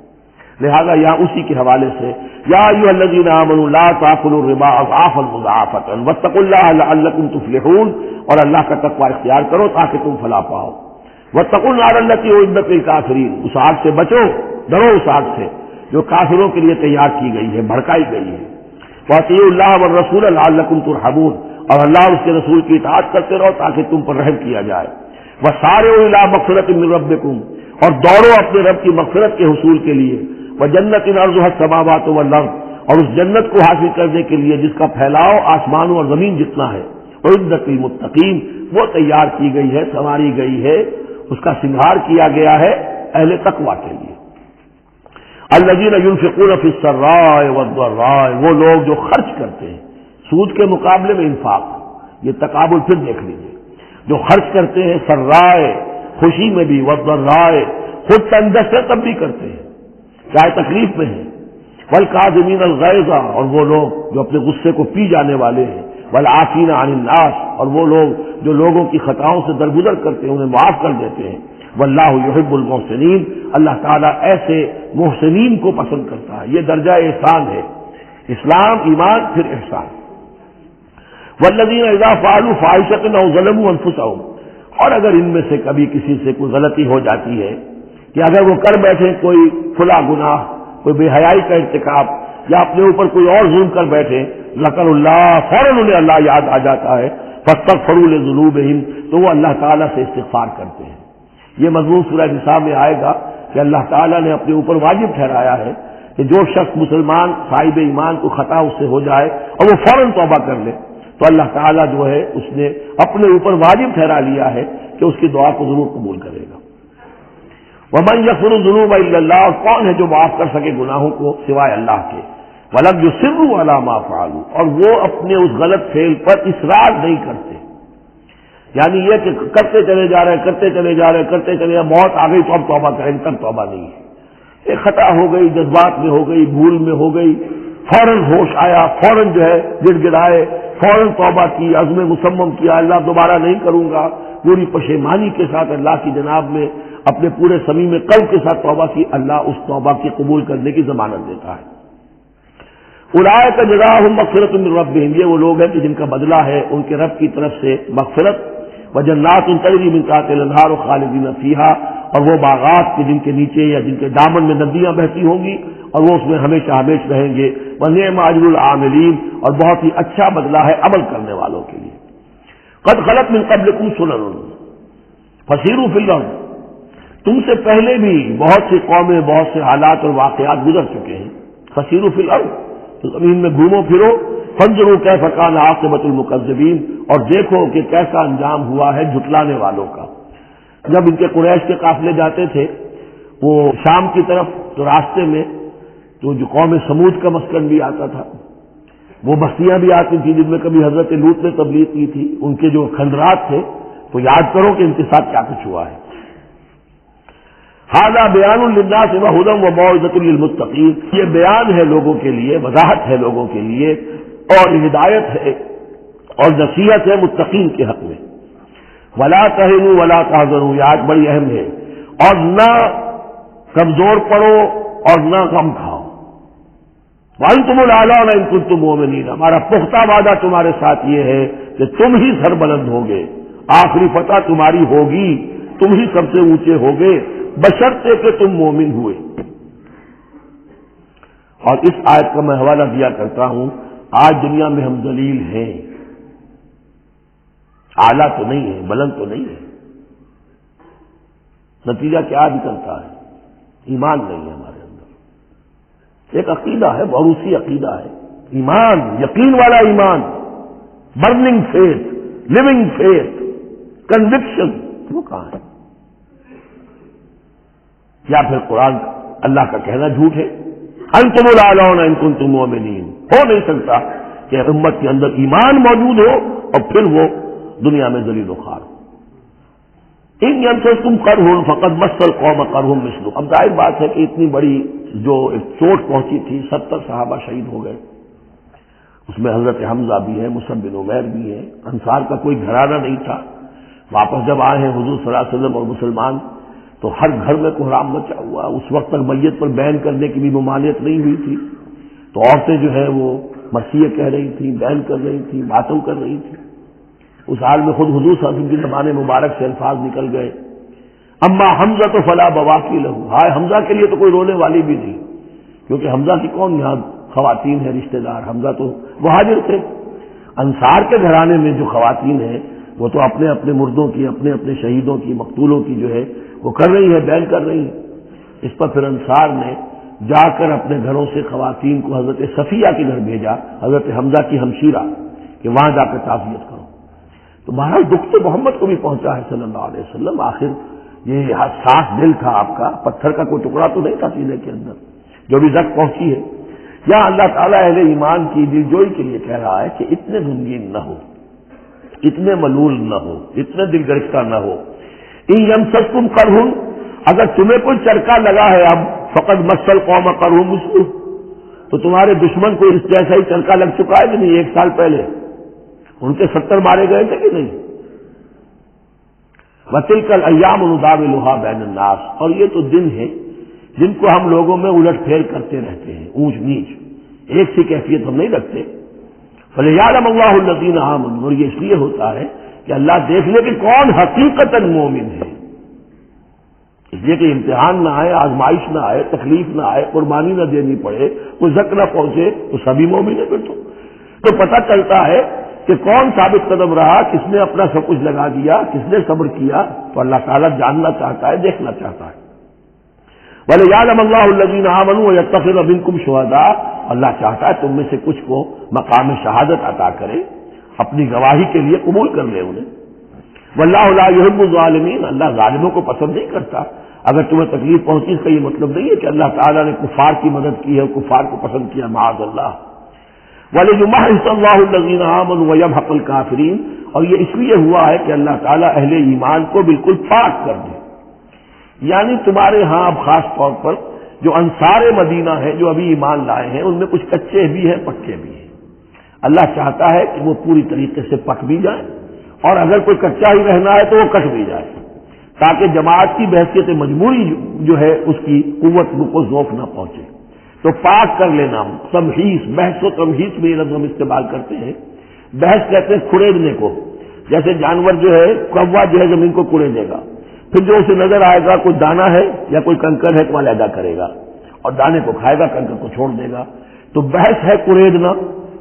لہذا یہاں اسی کے حوالے سے یا ایھا الذین آمنوا لا تاکلوا الربا اضعافا مضاعفۃ واتقوا اللہ لعلکم تفلحون، اور اللہ کا تقوی اختیار کرو تاکہ تم فلاح پاؤ. واتقوا النار التی اعدت للکافرین، اس آگ سے بچو، ڈرو اس آگ سے جو کافروں کے لیے تیار کی گئی ہے، بھڑکائی گئی ہے. واطیعوا اللہ والرسول لعلکم ترحمون، اور اللہ اور اس کے رسول کی اطاعت کرتے رہو تاکہ تم پر رحم کیا جائے. وسارعوا الی مغفرۃ من ربکم، اور دوڑو اپنے رب کی مغفرت کے حصول کے لیے. وجنت عرضها السماوات والارض، اور اس جنت کو حاصل کرنے کے لیے جس کا پھیلاؤ آسمانوں اور زمین جتنا ہے. اعدت للمتقین، وہ تیار کی گئی ہے، سنواری گئی ہے، اس کا سنگھار کیا گیا ہے اہل تقوی کے لیے. الذین ينفقون فی السراء والضراء، وہ لوگ جو خرچ کرتے ہیں سود کے مقابلے میں انفاق. یہ تقابل پھر دیکھ لیجیے. جو خرچ کرتے ہیں سرائے، خوشی میں بھی، والضراء، خود تنگست ہے تب بھی کرتے ہیں چاہے تکلیف میں ہیں. والکاظمین الغیظ، اور وہ لوگ جو اپنے غصے کو پی جانے والے ہیں. والعافین عن الناس، اور وہ لوگ جو لوگوں کی خطاؤں سے درگزر کرتے ہیں، انہیں معاف کر دیتے ہیں. واللہ یحب المحسنین، اللہ تعالیٰ ایسے محسنین کو پسند کرتا ہے. یہ درجہ احسان ہے، اسلام، ایمان، پھر احسان. والذین اذا فعلوا فاحشۃ او ظلموا انفسهم، اور اگر ان میں سے کبھی کسی سے کوئی غلطی ہو جاتی ہے کہ اگر وہ کر بیٹھے کوئی کھلا گناہ، کوئی بے حیائی کا ارتکاب، یا اپنے اوپر کوئی اور ظلم کر بیٹھے، ذکر اللہ، فوراً انہیں اللہ یاد آ جاتا ہے. فاستغفروا لذنوبہم، تو وہ اللہ تعالیٰ سے استغفار کرتے ہیں. یہ مضمون سورہ نساء میں آئے گا کہ اللہ تعالیٰ نے اپنے اوپر واجب ٹھہرایا ہے کہ جو شخص مسلمان صاحب ایمان کو خطا اس سے ہو جائے اور وہ فوراً توبہ کر لے تو اللہ تعالیٰ جو ہے اس نے اپنے اوپر واجب ٹھہرا لیا ہے کہ اس کی دعا کو ضرور قبول کرے گا. ومن یغفر الذنوب الا اللہ، اور کون ہے جو معاف کر سکے گناہوں کو سوائے اللہ کے. ولم یصروا علی ما فعلوا، اور وہ اپنے اس غلط فعل پر اصرار نہیں کرتے. یعنی یہ کہ کرتے چلے جا رہے کرتے چلے جا رہے کرتے چلے جا، موت آ گئی تو اب توبہ کریں، تب توبہ نہیں ہے. ایک خطا ہو گئی، جذبات میں ہو گئی، بھول میں ہو گئی، فوراً ہوش آیا، فوراً جو ہے گڑ گڑائے، فوراً توبہ کی، عزم مصمم کیا اللہ دوبارہ نہیں کروں گا، پوری پشیمانی کے ساتھ اللہ کی جناب میں اپنے پورے صمیم قلب کے ساتھ توبہ کی، اللہ اس توبہ کی قبول کرنے کی ضمانت دیتا ہے. اولئک جزاؤہم مغفرۃ من ربہم، یہ وہ لوگ ہیں کہ جن کا بدلہ ہے ان کے رب کی طرف سے مغفرت. وجنات تجری من تحتها الانہار خالدین فیہا، اور وہ باغات کے جن کے نیچے یا جن کے دامن میں ندیاں بہتی ہوں گی اور وہ اس میں ہمیشہ ہمیش رہیں گے. ونعم اجر العاملین، اور بہت ہی اچھا بدلہ ہے عمل کرنے والوں کے لیے. قد خلت من قبلکم سنن فسیروا فی الارض، تم سے پہلے بھی بہت سی قومیں، بہت سے حالات اور واقعات گزر چکے ہیں. فسیروا فی الارض، تو زمین میں گھومو پھرو. فانظروا کیف کان عاقبۃ المکذبین، اور دیکھو کہ کیسا انجام ہوا ہے جھٹلانے والوں کا. جب ان کے قریش کے قافلے جاتے تھے وہ شام کی طرف تو راستے میں تو جو قوم سمود کا مسکن بھی آتا تھا، وہ بستیاں بھی آتی تھیں جن میں کبھی حضرت لوط نے تبلیغ کی تھی، ان کے جو کھنڈرات تھے تو یاد کرو کہ ان کے ساتھ کیا کچھ ہوا ہے. ھذا بیان للناس وھدی وموعظۃ للمتقین، یہ بیان ہے لوگوں کے لیے، وضاحت ہے لوگوں کے لیے، اور ہدایت ہے اور نصیحت ہے متقین کے حق میں. ولا تہنوا ولا تحزنوا، یہ آیت بڑی اہم ہے. اور نہ کمزور پڑو اور نہ غم کھاؤ. وانتم الاعلون ان کنتم مؤمنین، ہمارا پختہ وعدہ تمہارے ساتھ یہ ہے کہ تم ہی سربلند ہوگے، آخری فتح تمہاری ہوگی، تم ہی سب سے اونچے ہوگے بشرطے کہ تم مومن ہوئے. اور اس آیت کا میں حوالہ دیا کرتا ہوں. آج دنیا میں ہم ذلیل ہیں، اعلیٰ تو نہیں ہے، بلند تو نہیں ہے، نتیجہ کیا نکلتا ہے؟ ایمان نہیں ہے ہمارے اندر۔ ایک عقیدہ ہے، موروثی عقیدہ ہے، ایمان، یقین والا ایمان، burning faith, living faith, conviction, وہ کہاں ہے؟ یا پھر قرآن اللہ کا کہنا جھوٹ ہے، انتم الاعلون ان کنتم مؤمنین۔ ہو نہیں سکتا کہ امت کے اندر ایمان موجود ہو اور پھر وہ دنیا میں ذلیل و خوار ہو۔ ان یمسسکم قرح فقد مس القوم قرح مثلہ۔ اب ظاہر بات ہے کہ اتنی بڑی جو ایک چوٹ پہنچی تھی، 70 صحابہ شہید ہو گئے، اس میں حضرت حمزہ بھی ہے، مصعب بن عمیر بھی ہے، انصار کا کوئی گھرانہ نہیں تھا۔ واپس جب آئے ہیں حضور صلی اللہ علیہ وسلم اور مسلمان، تو ہر گھر میں کوحرام مچا ہوا۔ اس وقت تک میت پر بین کرنے کی بھی ممانعت نہیں ہوئی تھی، تو عورتیں جو ہے وہ مسیح کہہ رہی تھیں، بین کر رہی تھیں، ماتم کر رہی تھیں۔ اس حال میں خود حضور صلی اللہ علیہ وسلم کی زبان مبارک سے الفاظ نکل گئے، اما حمزہ تو فلا بواکی لہو، ہائے حمزہ کے لیے تو کوئی رونے والی بھی نہیں، کیونکہ حمزہ کی کون یہاں خواتین ہیں رشتہ دار؟ حمزہ تو مہاجر تھے۔ انصار کے گھرانے میں جو خواتین ہیں وہ تو اپنے اپنے مردوں کی، اپنے اپنے شہیدوں کی، مقتولوں کی جو ہے وہ کر رہی ہے، بیان کر رہی ہے۔ اس پر پھر انصار نے جا کر اپنے گھروں سے خواتین کو حضرت صفیہ کے گھر بھیجا، حضرت حمزہ کی ہمشیرہ، کہ وہاں جا کر تعزیت کرو۔ تو بہرحال دکھ تو محمد کو بھی پہنچا ہے صلی اللہ علیہ وسلم۔ آخر یہ حساس دل تھا آپ کا، پتھر کا کوئی ٹکڑا تو نہیں تھا سینے کے اندر، جو بھی زخم پہنچی ہے۔ یا اللہ تعالیٰ اہل ایمان کی دلجوئی کے لیے کہہ رہا ہے کہ اتنے غمگین نہ ہو، اتنے ملول نہ ہو، اتنے دل گرفتہ نہ ہو۔ ان یمسسکم قرح، اگر تمہیں کوئی چرکا لگا ہے اب، فقد مس القوم قرح مثلہ، تو تمہارے دشمن کو اس جیسا ہی چرکا لگ چکا ہے کہ نہیں؟ 1 سال پہلے ان کے 70 مارے گئے تھے کہ نہیں؟ وَتِلْكَ الْأَيَّامُ نُدَاوِلُهَا بَيْنَ النَّاسِ، اور یہ تو دن ہے جن کو ہم لوگوں میں الٹ پھیر کرتے رہتے ہیں، اونچ نیچ، ایک سی کیفیت ہم نہیں رکھتے۔ فَلْيَعْلَمَ اللَّهُ الَّذِينَ آمَنُوا، اور یہ اس لیے ہوتا ہے کہ اللہ دیکھ لے کہ کون حقیقتاً مومن ہے، اس لیے کہ امتحان نہ آئے، آزمائش نہ آئے، تکلیف نہ آئے، قربانی نہ دینی پڑے، کوئی زک نہ پہنچے، تو سبھی مومن ہے۔ پھر تو پتہ چلتا ہے کہ کون ثابت قدم رہا، کس نے اپنا سب کچھ لگا دیا، کس نے صبر کیا۔ تو اللہ تعالیٰ جاننا چاہتا ہے، دیکھنا چاہتا ہے۔ وَلِيَعْلَمَ اللَّهُ الَّذِينَ آمَنُوا وَيَتَّخِذَ مِنكُمْ شُهَدَاءَ، اللہ چاہتا ہے تم میں سے کچھ کو مقام شہادت عطا کرے، اپنی گواہی کے لیے قبول کر لے انہیں۔ وَاللَّهُ لَا يُحِبُّ الظَّالِمِينَ، اللہ ظالموں کو پسند نہیں کرتا۔ اگر تمہیں تکلیف پہنچی، اس کا یہ مطلب نہیں ہے کہ اللہ تعالیٰ نے کفار کی مدد کی ہے، کفار کو پسند کیا، معاذ اللہ۔ وَلِيُمَحِّصَ اللَّهُ الَّذِينَ آمَنُوا وَيَمْحَقَ الْكَافِرِينَ، اور یہ اس لیے ہوا ہے کہ اللہ تعالیٰ اہل ایمان کو بالکل پاک کر دے۔ یعنی تمہارے ہاں اب خاص طور پر جو انصار مدینہ ہیں، جو ابھی ایمان لائے ہیں، ان میں کچھ کچے بھی ہیں، پکے بھی ہیں۔ اللہ چاہتا ہے کہ وہ پوری طریقے سے پک بھی جائیں، اور اگر کوئی کچا ہی رہنا ہے تو وہ کٹ بھی جائے، تاکہ جماعت کی بحثیت مجموعی جو ہے اس کی قوت کو ذوق نہ پہنچے۔ تو پاک کر لینا، تمحیص، بحث و تمحیص میں یہ لفظ ہم استعمال کرتے ہیں۔ بحث کہتے ہیں کھڑیدنے کو، جیسے جانور جو ہے کوا جو ہے زمین کو کڑے گا، پھر جو اسے نظر آئے گا کوئی دانا ہے یا کوئی کنکر ہے تو علیحدہ کرے گا، اور دانے کو کھائے گا، کنکر کو چھوڑ دے گا۔ تو بحث ہے کڑیدنا،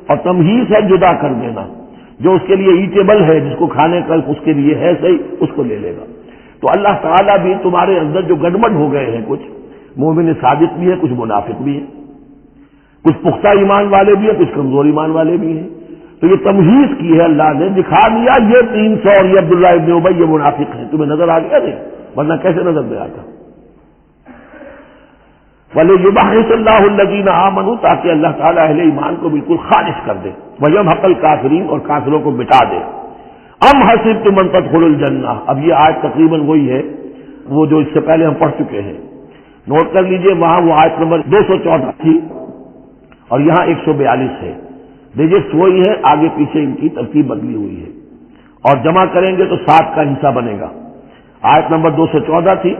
اور تمحیص ہے جدا کر دینا۔ جو اس کے لیے ایٹیبل ہے، جس کو کھانے کا اس کے لیے ہے صحیح، اس کو لے لے گا۔ تو اللہ تعالیٰ بھی تمہارے اندر جو گڑبڑ ہو گئے ہیں، کچھ مومن صادق بھی ہے، کچھ منافق بھی ہے، کچھ پختہ ایمان والے بھی ہیں، کچھ کمزور ایمان والے بھی ہیں، تو یہ تمحیص کی ہے اللہ نے، دکھا دیا یہ 300 اور یہ عبداللہ ابن ابی یہ منافق ہیں، تمہیں نظر آ گیا نہیں؟ ورنہ کیسے نظر میں آتا؟ وَلِيُمَحِّصَ اللَّهُ الَّذِينَ آمَنُوا، تاکہ اللہ تعالیٰ اہل ایمان کو بالکل خالص کر دے، وَيَمْحَقَ الْكَافِرِينَ، اور کافروں کو مٹا دے۔ ام حسبتم ان تدخلوا الجنہ، اب یہ آیت تقریباً وہی ہے وہ جو اس سے پہلے ہم پڑھ چکے ہیں، نوٹ کر لیجئے، وہاں وہ آیت نمبر 214 تھی اور یہاں 142 ہے، ڈیجٹس وہی ہے، آگے پیچھے ان کی ترتیب بدلی ہوئی ہے، اور جمع کریں گے تو 7 کا حصہ بنے گا۔ آیت نمبر 214 تھی،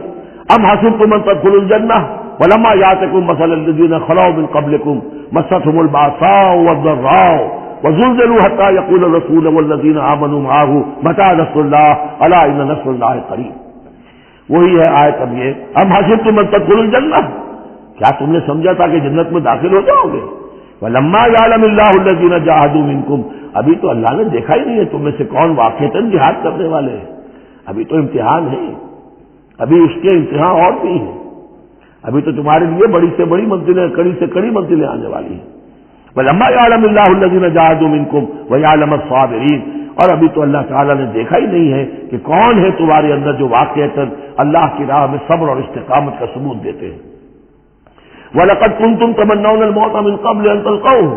ام حسبتم ان تدخلوا الجنہ ولما یاتکم مثل الذین خلوا من قبلکم مستهم الباساء والضراء وزلزلوا حتى يقول الرسول والذین آمنوا معه متى نصر اللہ الا ان نصر اللہ قریب۔ وہی ہے آیت اب یہ، ام حسبتم ان تدخلوا الجنہ، کیا تم نے سمجھا تھا کہ جنت میں داخل ہو جاؤ گے؟ وَلَمَّا يَعْلَمِ اللَّهُ الَّذِينَ جَاهَدُوا مِنكُمْ، ابھی تو اللہ نے دیکھا ہی نہیں ہے تم میں سے کون واقعتاً جہاد کرنے والے ہیں، ابھی تو امتحان ہے، ابھی اس کے امتحان اور بھی ہیں، ابھی تو تمہارے لیے بڑی سے بڑی منزلیں، کڑی سے کڑی منزلیں آنے والی ہیں۔ وَلَمَّا يَعْلَمِ اللَّهُ الَّذِينَ جَاهَدُوا مِنكُمْ وَيَعْلَمَ الصَّابِرِينَ، اور ابھی تو اللہ تعالیٰ نے دیکھا ہی نہیں ہے کہ کون ہے تمہارے اندر جو واقعتاً اللہ کی راہ میں صبر اور استقامت کا ثبوت دیتے ہیں۔ وَلَقَدْ كُنْتُمْ تَمَنَّوْنَ الْمَوْتَ مِنْ قَبْلِ أَنْ تَلْقَوْهُ،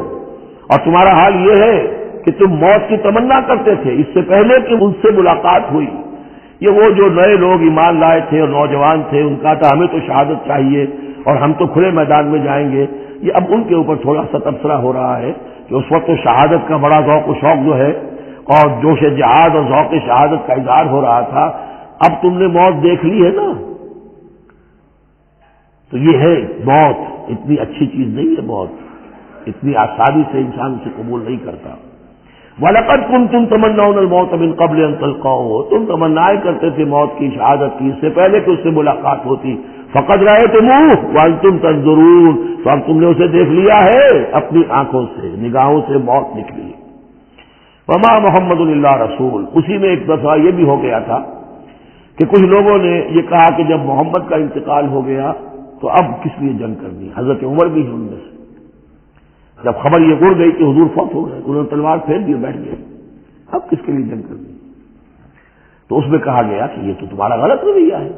اور تمہارا حال یہ ہے کہ تم موت کی تمنا کرتے تھے اس سے پہلے کہ ان سے ملاقات ہوئی۔ یہ وہ جو نئے لوگ ایمان لائے تھے اور نوجوان تھے، ان کا تھا ہمیں تو شہادت چاہیے اور ہم تو کھلے میدان میں جائیں گے، یہ اب ان کے اوپر تھوڑا سا تبصرہ ہو رہا ہے کہ اس وقت تو شہادت کا بڑا ذوق و شوق جو ہے اور جوش جہاد اور ذوق شہادت کا اظہار ہو رہا تھا، اب تم نے موت دیکھ لی ہے نا، تو یہ ہے موت اتنی اچھی چیز نہیں ہے، موت اتنی آسانی سے انسان اسے قبول نہیں کرتا۔ وَلَقَدْ كُنْتُمْ تَمَنَّوْنَ الْمَوْتَ مِنْ قَبْلِ أَنْ تَلْقَوْهُ، تم تمنائیں کرتے تھے موت کی، شہادت کی، اس سے پہلے کہ اس سے ملاقات ہوتی۔ فَقَدْ رَأَيْتُمُوهُ وَأَنْتُمْ تَنْظُرُونَ، تو اب تم نے اسے دیکھ لیا ہے اپنی آنکھوں سے، نگاہوں سے موت نکلی۔ وَمَا مُحَمَّدٌ إِلَّا رَسُولٌ، اسی میں ایک دفعہ یہ بھی ہو گیا تھا کہ کچھ لوگوں نے یہ کہا کہ جب محمد کا انتقال ہو گیا تو اب کس لیے جنگ کرنی، حضرت عمر بھی ہے ان میں سے، جب خبر یہ اڑ گئی کہ حضور فوت ہو گئے، انہوں نے تلوار پھیر دی بیٹھ گئے، اب کس کے لیے جنگ کرنی؟ تو اس میں کہا گیا کہ یہ تو تمہارا غلط رویہ ہے،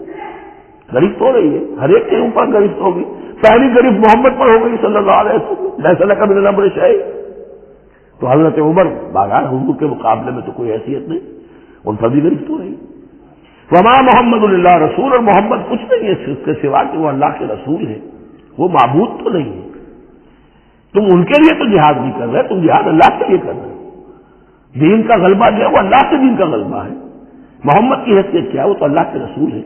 گرفت ہو رہی ہے، ہر ایک کے اوپر گرفت ہوگی، پہلی گرفت محمد پر ہو گئی صلی اللہ علیہ وسلم، لیس لک من الامر شیء۔ تو حضرت عمر باغار حضور کے مقابلے میں تو کوئی حیثیت نہیں، ان پر بھی گرفت ہو رہی۔ وما محمد الا رسول، اور محمد کچھ نہیں ہے اس کے سوا کہ وہ اللہ کے رسول ہے، وہ معبود تو نہیں ہے۔ تم ان کے لیے تو جہاد نہیں کر رہے، تم جہاد اللہ کے لیے کر رہے ہو۔ دین کا غلبہ جو ہے وہ اللہ کے دین کا غلبہ ہے، محمد کی حیثیت کیا ہے؟ وہ تو اللہ کے رسول ہے۔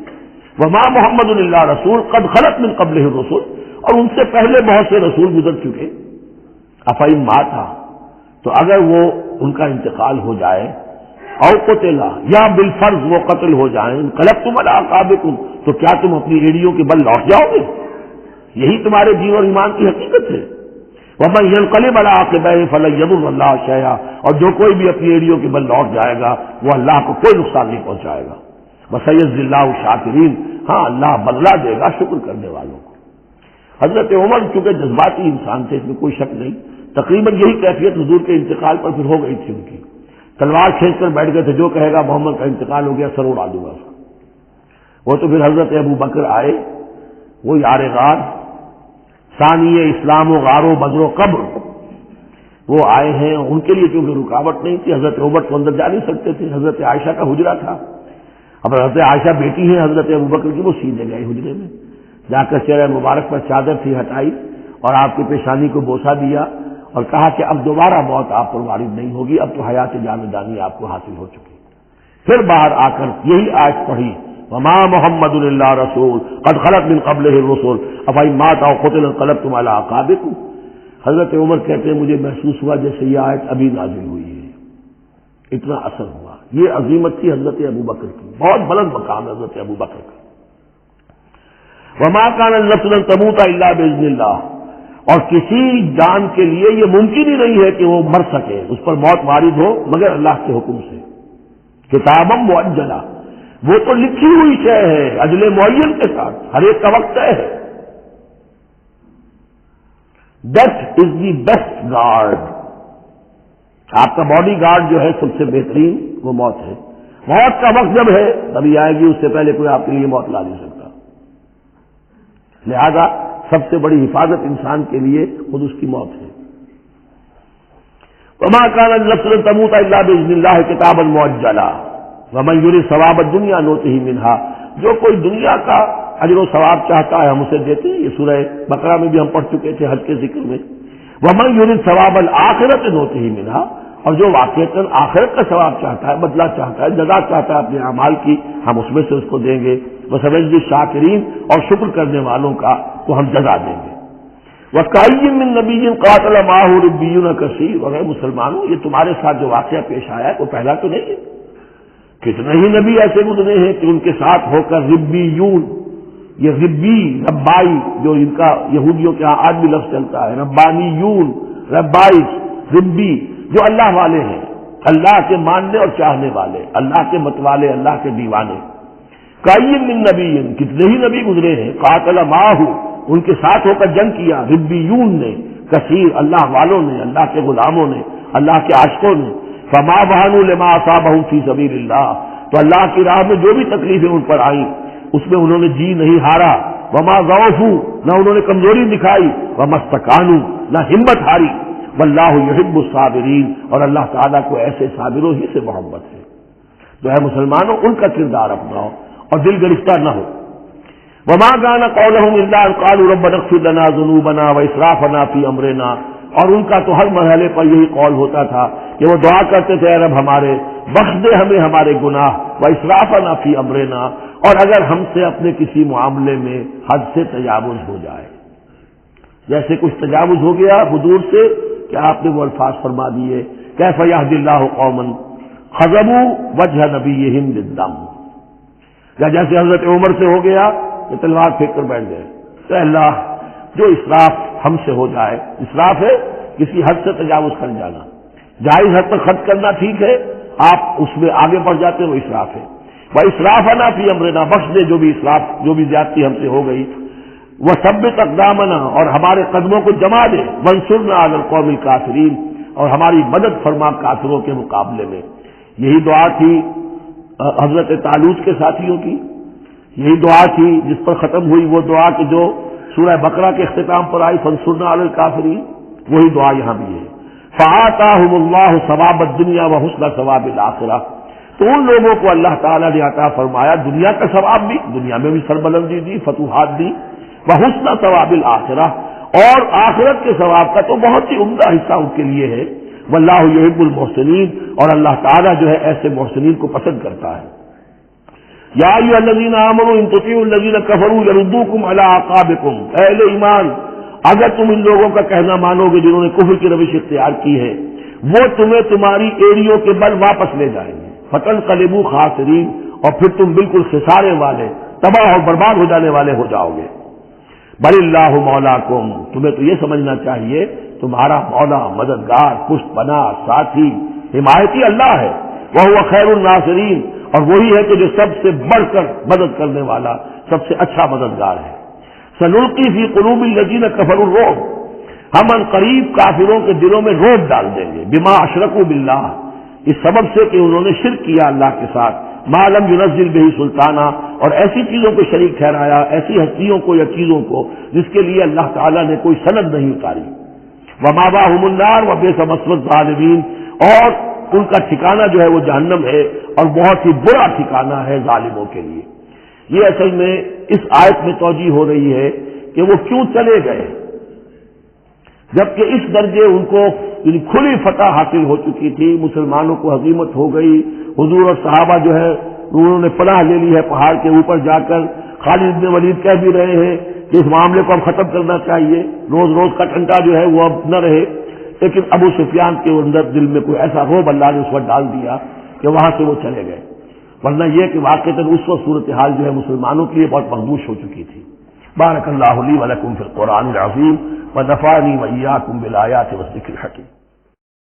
وما محمد الا رسول قد خلت من قبلہ الرسل، اور ان سے پہلے بہت سے رسول گزر چکے۔ افئن مات، تو اگر وہ ان کا انتقال ہو جائے، او قتلا، یا بالفرض وہ قتل ہو جائیں، انقلبتم علی اعقابکم، تو کیا تم اپنی ایڑیوں کے بل لوٹ جاؤ گے؟ یہی تمہارے دین اور ایمان کی حقیقت ہے۔ ومن ينقلب على عقبيه فلن يضر الله شيئا، اور جو کوئی بھی اپنی ایڑیوں کے بل لوٹ جائے گا وہ اللہ کو کوئی نقصان نہیں پہنچائے گا۔ وسيجزي الله الشاكرين، ہاں اللہ بدلہ دے گا شکر کرنے والوں کو۔ حضرت عمر چونکہ جذباتی انسان تھے، اس میں کوئی شک نہیں، تقریباً یہی کیفیت حضور کے انتقال پر پھر ہو گئی تھی ان کی، تلوار کھینچ کر بیٹھ گئے تھے، جو کہے گا محمد کا انتقال ہو گیا سر اڑا دوں گا۔ وہ تو پھر حضرت ابو بکر آئے، وہ یار غار، ثانی اسلام و غار و بدر و قبر، وہ آئے ہیں، ان کے لیے کیونکہ رکاوٹ نہیں تھی، حضرت عمر تو اندر جا نہیں سکتے تھے، حضرت عائشہ کا حجرہ تھا، اب حضرت عائشہ بیٹی ہیں حضرت ابو بکر کی، وہ سیدھے گئے حجرے میں، جا کر چہرہ مبارک پر چادر تھی ہٹائی اور آپ کی پیشانی کو بوسہ دیا اور کہا کہ اب دوبارہ موت آپ پر وارد نہیں ہوگی، اب تو حیات جاودانی آپ کو حاصل ہو چکی۔ پھر باہر آ کر یہی آیت پڑھی، وما محمد الا رسول قد خلت من قبلہ الرسل افئن مات او قتل انقلبتم علی اعقابکم۔ حضرت عمر کہتے ہیں مجھے محسوس ہوا جیسے یہ آیت ابھی نازل ہوئی ہے، اتنا اثر ہوا۔ یہ عظیمت تھی حضرت ابو بکر کی، بہت بلند مقام ہے حضرت ابو بکر کا۔ وما كان النفس ان تموت الا باذن اللہ، اور کسی جان کے لیے یہ ممکن ہی نہیں ہے کہ وہ مر سکے، اس پر موت وارد ہو مگر اللہ کے حکم سے۔ کتابا مؤجلہ، وہ تو لکھی ہوئی شے ہے اجل معین کے ساتھ، ہر ایک کا وقت طے ہے۔ Death is the best guard, آپ کا باڈی گارڈ جو ہے سب سے بہترین وہ موت ہے۔ موت کا وقت جب ہے تبھی آئے گی، اس سے پہلے کوئی آپ کے لیے موت لا نہیں سکتا۔ لہذا سب سے بڑی حفاظت انسان کے لیے خود اس کی موت ہے۔ وما كان النفس ان تموت الا باذن الله كتابا مؤجلا ومن يريد ثواب الدنيا نؤته منها، جو کوئی دنیا کا اجر و ثواب چاہتا ہے ہم اسے دیتے ہیں، یہ سورہ بقرہ میں بھی ہم پڑھ چکے تھے حج کے ذکر میں۔ ومن يريد ثواب الآخرة نؤته منها، اور جو واقعتاً آخرت کا ثواب چاہتا ہے، بدلہ چاہتا ہے، جزا چاہتا ہے اپنے اعمال کی، ہم اس میں سے اس کو دیں گے۔ وسنجزی الشاکرین، اور شکر کرنے والوں کا تو ہم جزا دیں گے۔ وَكَأَيٍّ مِّن نَّبِيٍّ قَاتَلَ مَعَهُ رِبِّيُّونَ كَثِيرٌ، اور اے مسلمانوں یہ تمہارے ساتھ جو واقعہ پیش آیا ہے وہ پہلا تو نہیں ہے، کتنے ہی نبی ایسے گزرے ہیں کہ ان کے ساتھ ہو کر ربیون، یہ ربی ربائی جو ان کا یہودیوں کے ہاں آج بھی لفظ چلتا ہے، ربانیون ربائی ربی، جو اللہ والے ہیں، اللہ کے ماننے اور چاہنے والے، اللہ کے متوالے، اللہ کے دیوانے. کائین من نبی، کتنے ہی نبی گزرے ہیں، قاتل معہ، ان کے ساتھ ہو کر جنگ کیا، ربیون نے، کثیر، اللہ والوں نے، اللہ کے غلاموں نے، اللہ کے عاشقوں نے. فما وہنوا لما اصابهم فی سبیل اللہ، تو اللہ کی راہ میں جو بھی تکلیفیں ان پر آئیں اس میں انہوں نے جی نہیں ہارا. وما ضعفوا، نہ انہوں نے کمزوری دکھائی. وما استکانوا، نہ ہمت ہاری. واللہ یحب الصابرین، اور اللہ تعالیٰ کو ایسے صابروں ہی سے محبت ہے. جو ہے مسلمانوں، ان کا کردار اپناؤ اور دل گرفتہ نہ ہو. وما كان قولهم الا ان قالوا ربنا اغفر لنا ذنوبنا واسرافنا في امرنا، اور ان کا تو ہر مرحلے پر یہی قول ہوتا تھا کہ وہ دعا کرتے تھے، اے رب ہمارے بخش دے ہمیں ہمارے گناہ، واسرافنا في امرنا، اور اگر ہم سے اپنے کسی معاملے میں حد سے تجاوز ہو جائے، جیسے کچھ تجاوز ہو گیا حضور سے کہ آپ نے وہ الفاظ فرما دیے، کیف یہدی اللہ قوما خضبوا وجہ نبیہم بالدم، یا جیسے حضرت عمر سے ہو گیا کہ تلوار پھینک کر بیٹھ گئے. کہ اللہ جو اسراف ہم سے ہو جائے، اسراف ہے کسی حد سے تجاوز کر جانا، جائز حد تک خرچ کرنا ٹھیک ہے، آپ اس میں آگے بڑھ جاتے وہ اسراف ہے. واسرافنا فی امرنا، بخش دے جو بھی اسراف، جو بھی زیادتی ہم سے ہو گئی. وثبت اقدامنا، اور ہمارے قدموں کو جما دے. وانصرنا علی القوم الکافرین، اور ہماری مدد فرما کافروں کے مقابلے میں. یہی دعا تھی حضرت طالوت کے ساتھیوں کی، یہی دعا تھی جس پر ختم ہوئی وہ دعا کہ جو سورہ بقرہ کے اختتام پر آئی، فانصرنا علی الکافرین، وہی دعا یہاں بھی ہے. فآتاہم اللہ ثواب الدنیا وحسن ثواب الآخرہ، تو ان لوگوں کو اللہ تعالیٰ نے عطا فرمایا دنیا کا ثواب بھی، دنیا میں بھی سربلندی دی، فتوحات دی، وحسن ثواب الآخرہ، اور آخرت کے ثواب کا تو بہت ہی عمدہ حصہ ان کے لیے ہے. واللہ یحب المحسنین، اور اللہ تعالیٰ جو ہے ایسے محسنین کو پسند کرتا ہے. یا ایھا الذین آمنوا ان تطیعوا الذین کفروا یردوکم علی اعقابکم، اہل ایمان اگر تم ان لوگوں کا کہنا مانو گے جنہوں نے کفر کی روش اختیار کی ہے، وہ تمہیں تمہاری ایڑیوں کے بل واپس لے جائیں گے. فتنقلبوا خاسرین، اور پھر تم بالکل خسارے والے، تباہ اور برباد ہو جانے والے ہو جاؤ گے. بل اللہ مولاکم، تمہیں تو یہ سمجھنا چاہیے تمہارا مولا، مددگار، پشت پناہ، ساتھی، حمایتی اللہ ہے. وہو خیر الناصرین، اور وہی ہے کہ جو سب سے بڑھ کر مدد کرنے والا، سب سے اچھا مددگار ہے. سنلقی فی قلوب الذین کفروا الرعب، ہم ان قریب کافروں کے دلوں میں رعب ڈال دیں گے. بما اشرکوا باللہ، اس سبب سے کہ انہوں نے شرک کیا اللہ کے ساتھ. ما لم ينزل به سلطانہ، اور ایسی چیزوں کو شریک ٹھہرایا، ایسی ہستیوں کو یا چیزوں کو جس کے لیے اللہ تعالیٰ نے کوئی سند نہیں اتاری. ومأواہم النار وبئس مثوى الظالمین، اور ان کا ٹھکانہ جو ہے وہ جہنم ہے، اور بہت ہی برا ٹھکانہ ہے ظالموں کے لیے. یہ اصل میں اس آیت میں توجیہ ہو رہی ہے کہ وہ کیوں چلے گئے جبکہ اس درجے ان کو کھلی فتح حاصل ہو چکی تھی، مسلمانوں کو ہزیمت ہو گئی. حضور اور صحابہ جو ہے انہوں نے پناہ لے لی ہے پہاڑ کے اوپر جا کر. خالد بن ولید کہہ بھی رہے ہیں کہ اس معاملے کو اب ختم کرنا چاہیے، روز روز کا ٹھنڈا جو ہے وہ اب نہ رہے. لیکن ابو سفیان کے اندر دل میں کوئی ایسا روب اللہ نے اس وقت ڈال دیا کہ وہاں سے وہ چلے گئے. ورنہ یہ کہ واقعتاً اس وقت صورتحال جو ہے مسلمانوں کے لیے بہت مخدوش ہو چکی تھی. بارک اللہ لی ولکم فی القرآن العظیم ونفعنی وإیاکم بالآیات والذکر الحکیم.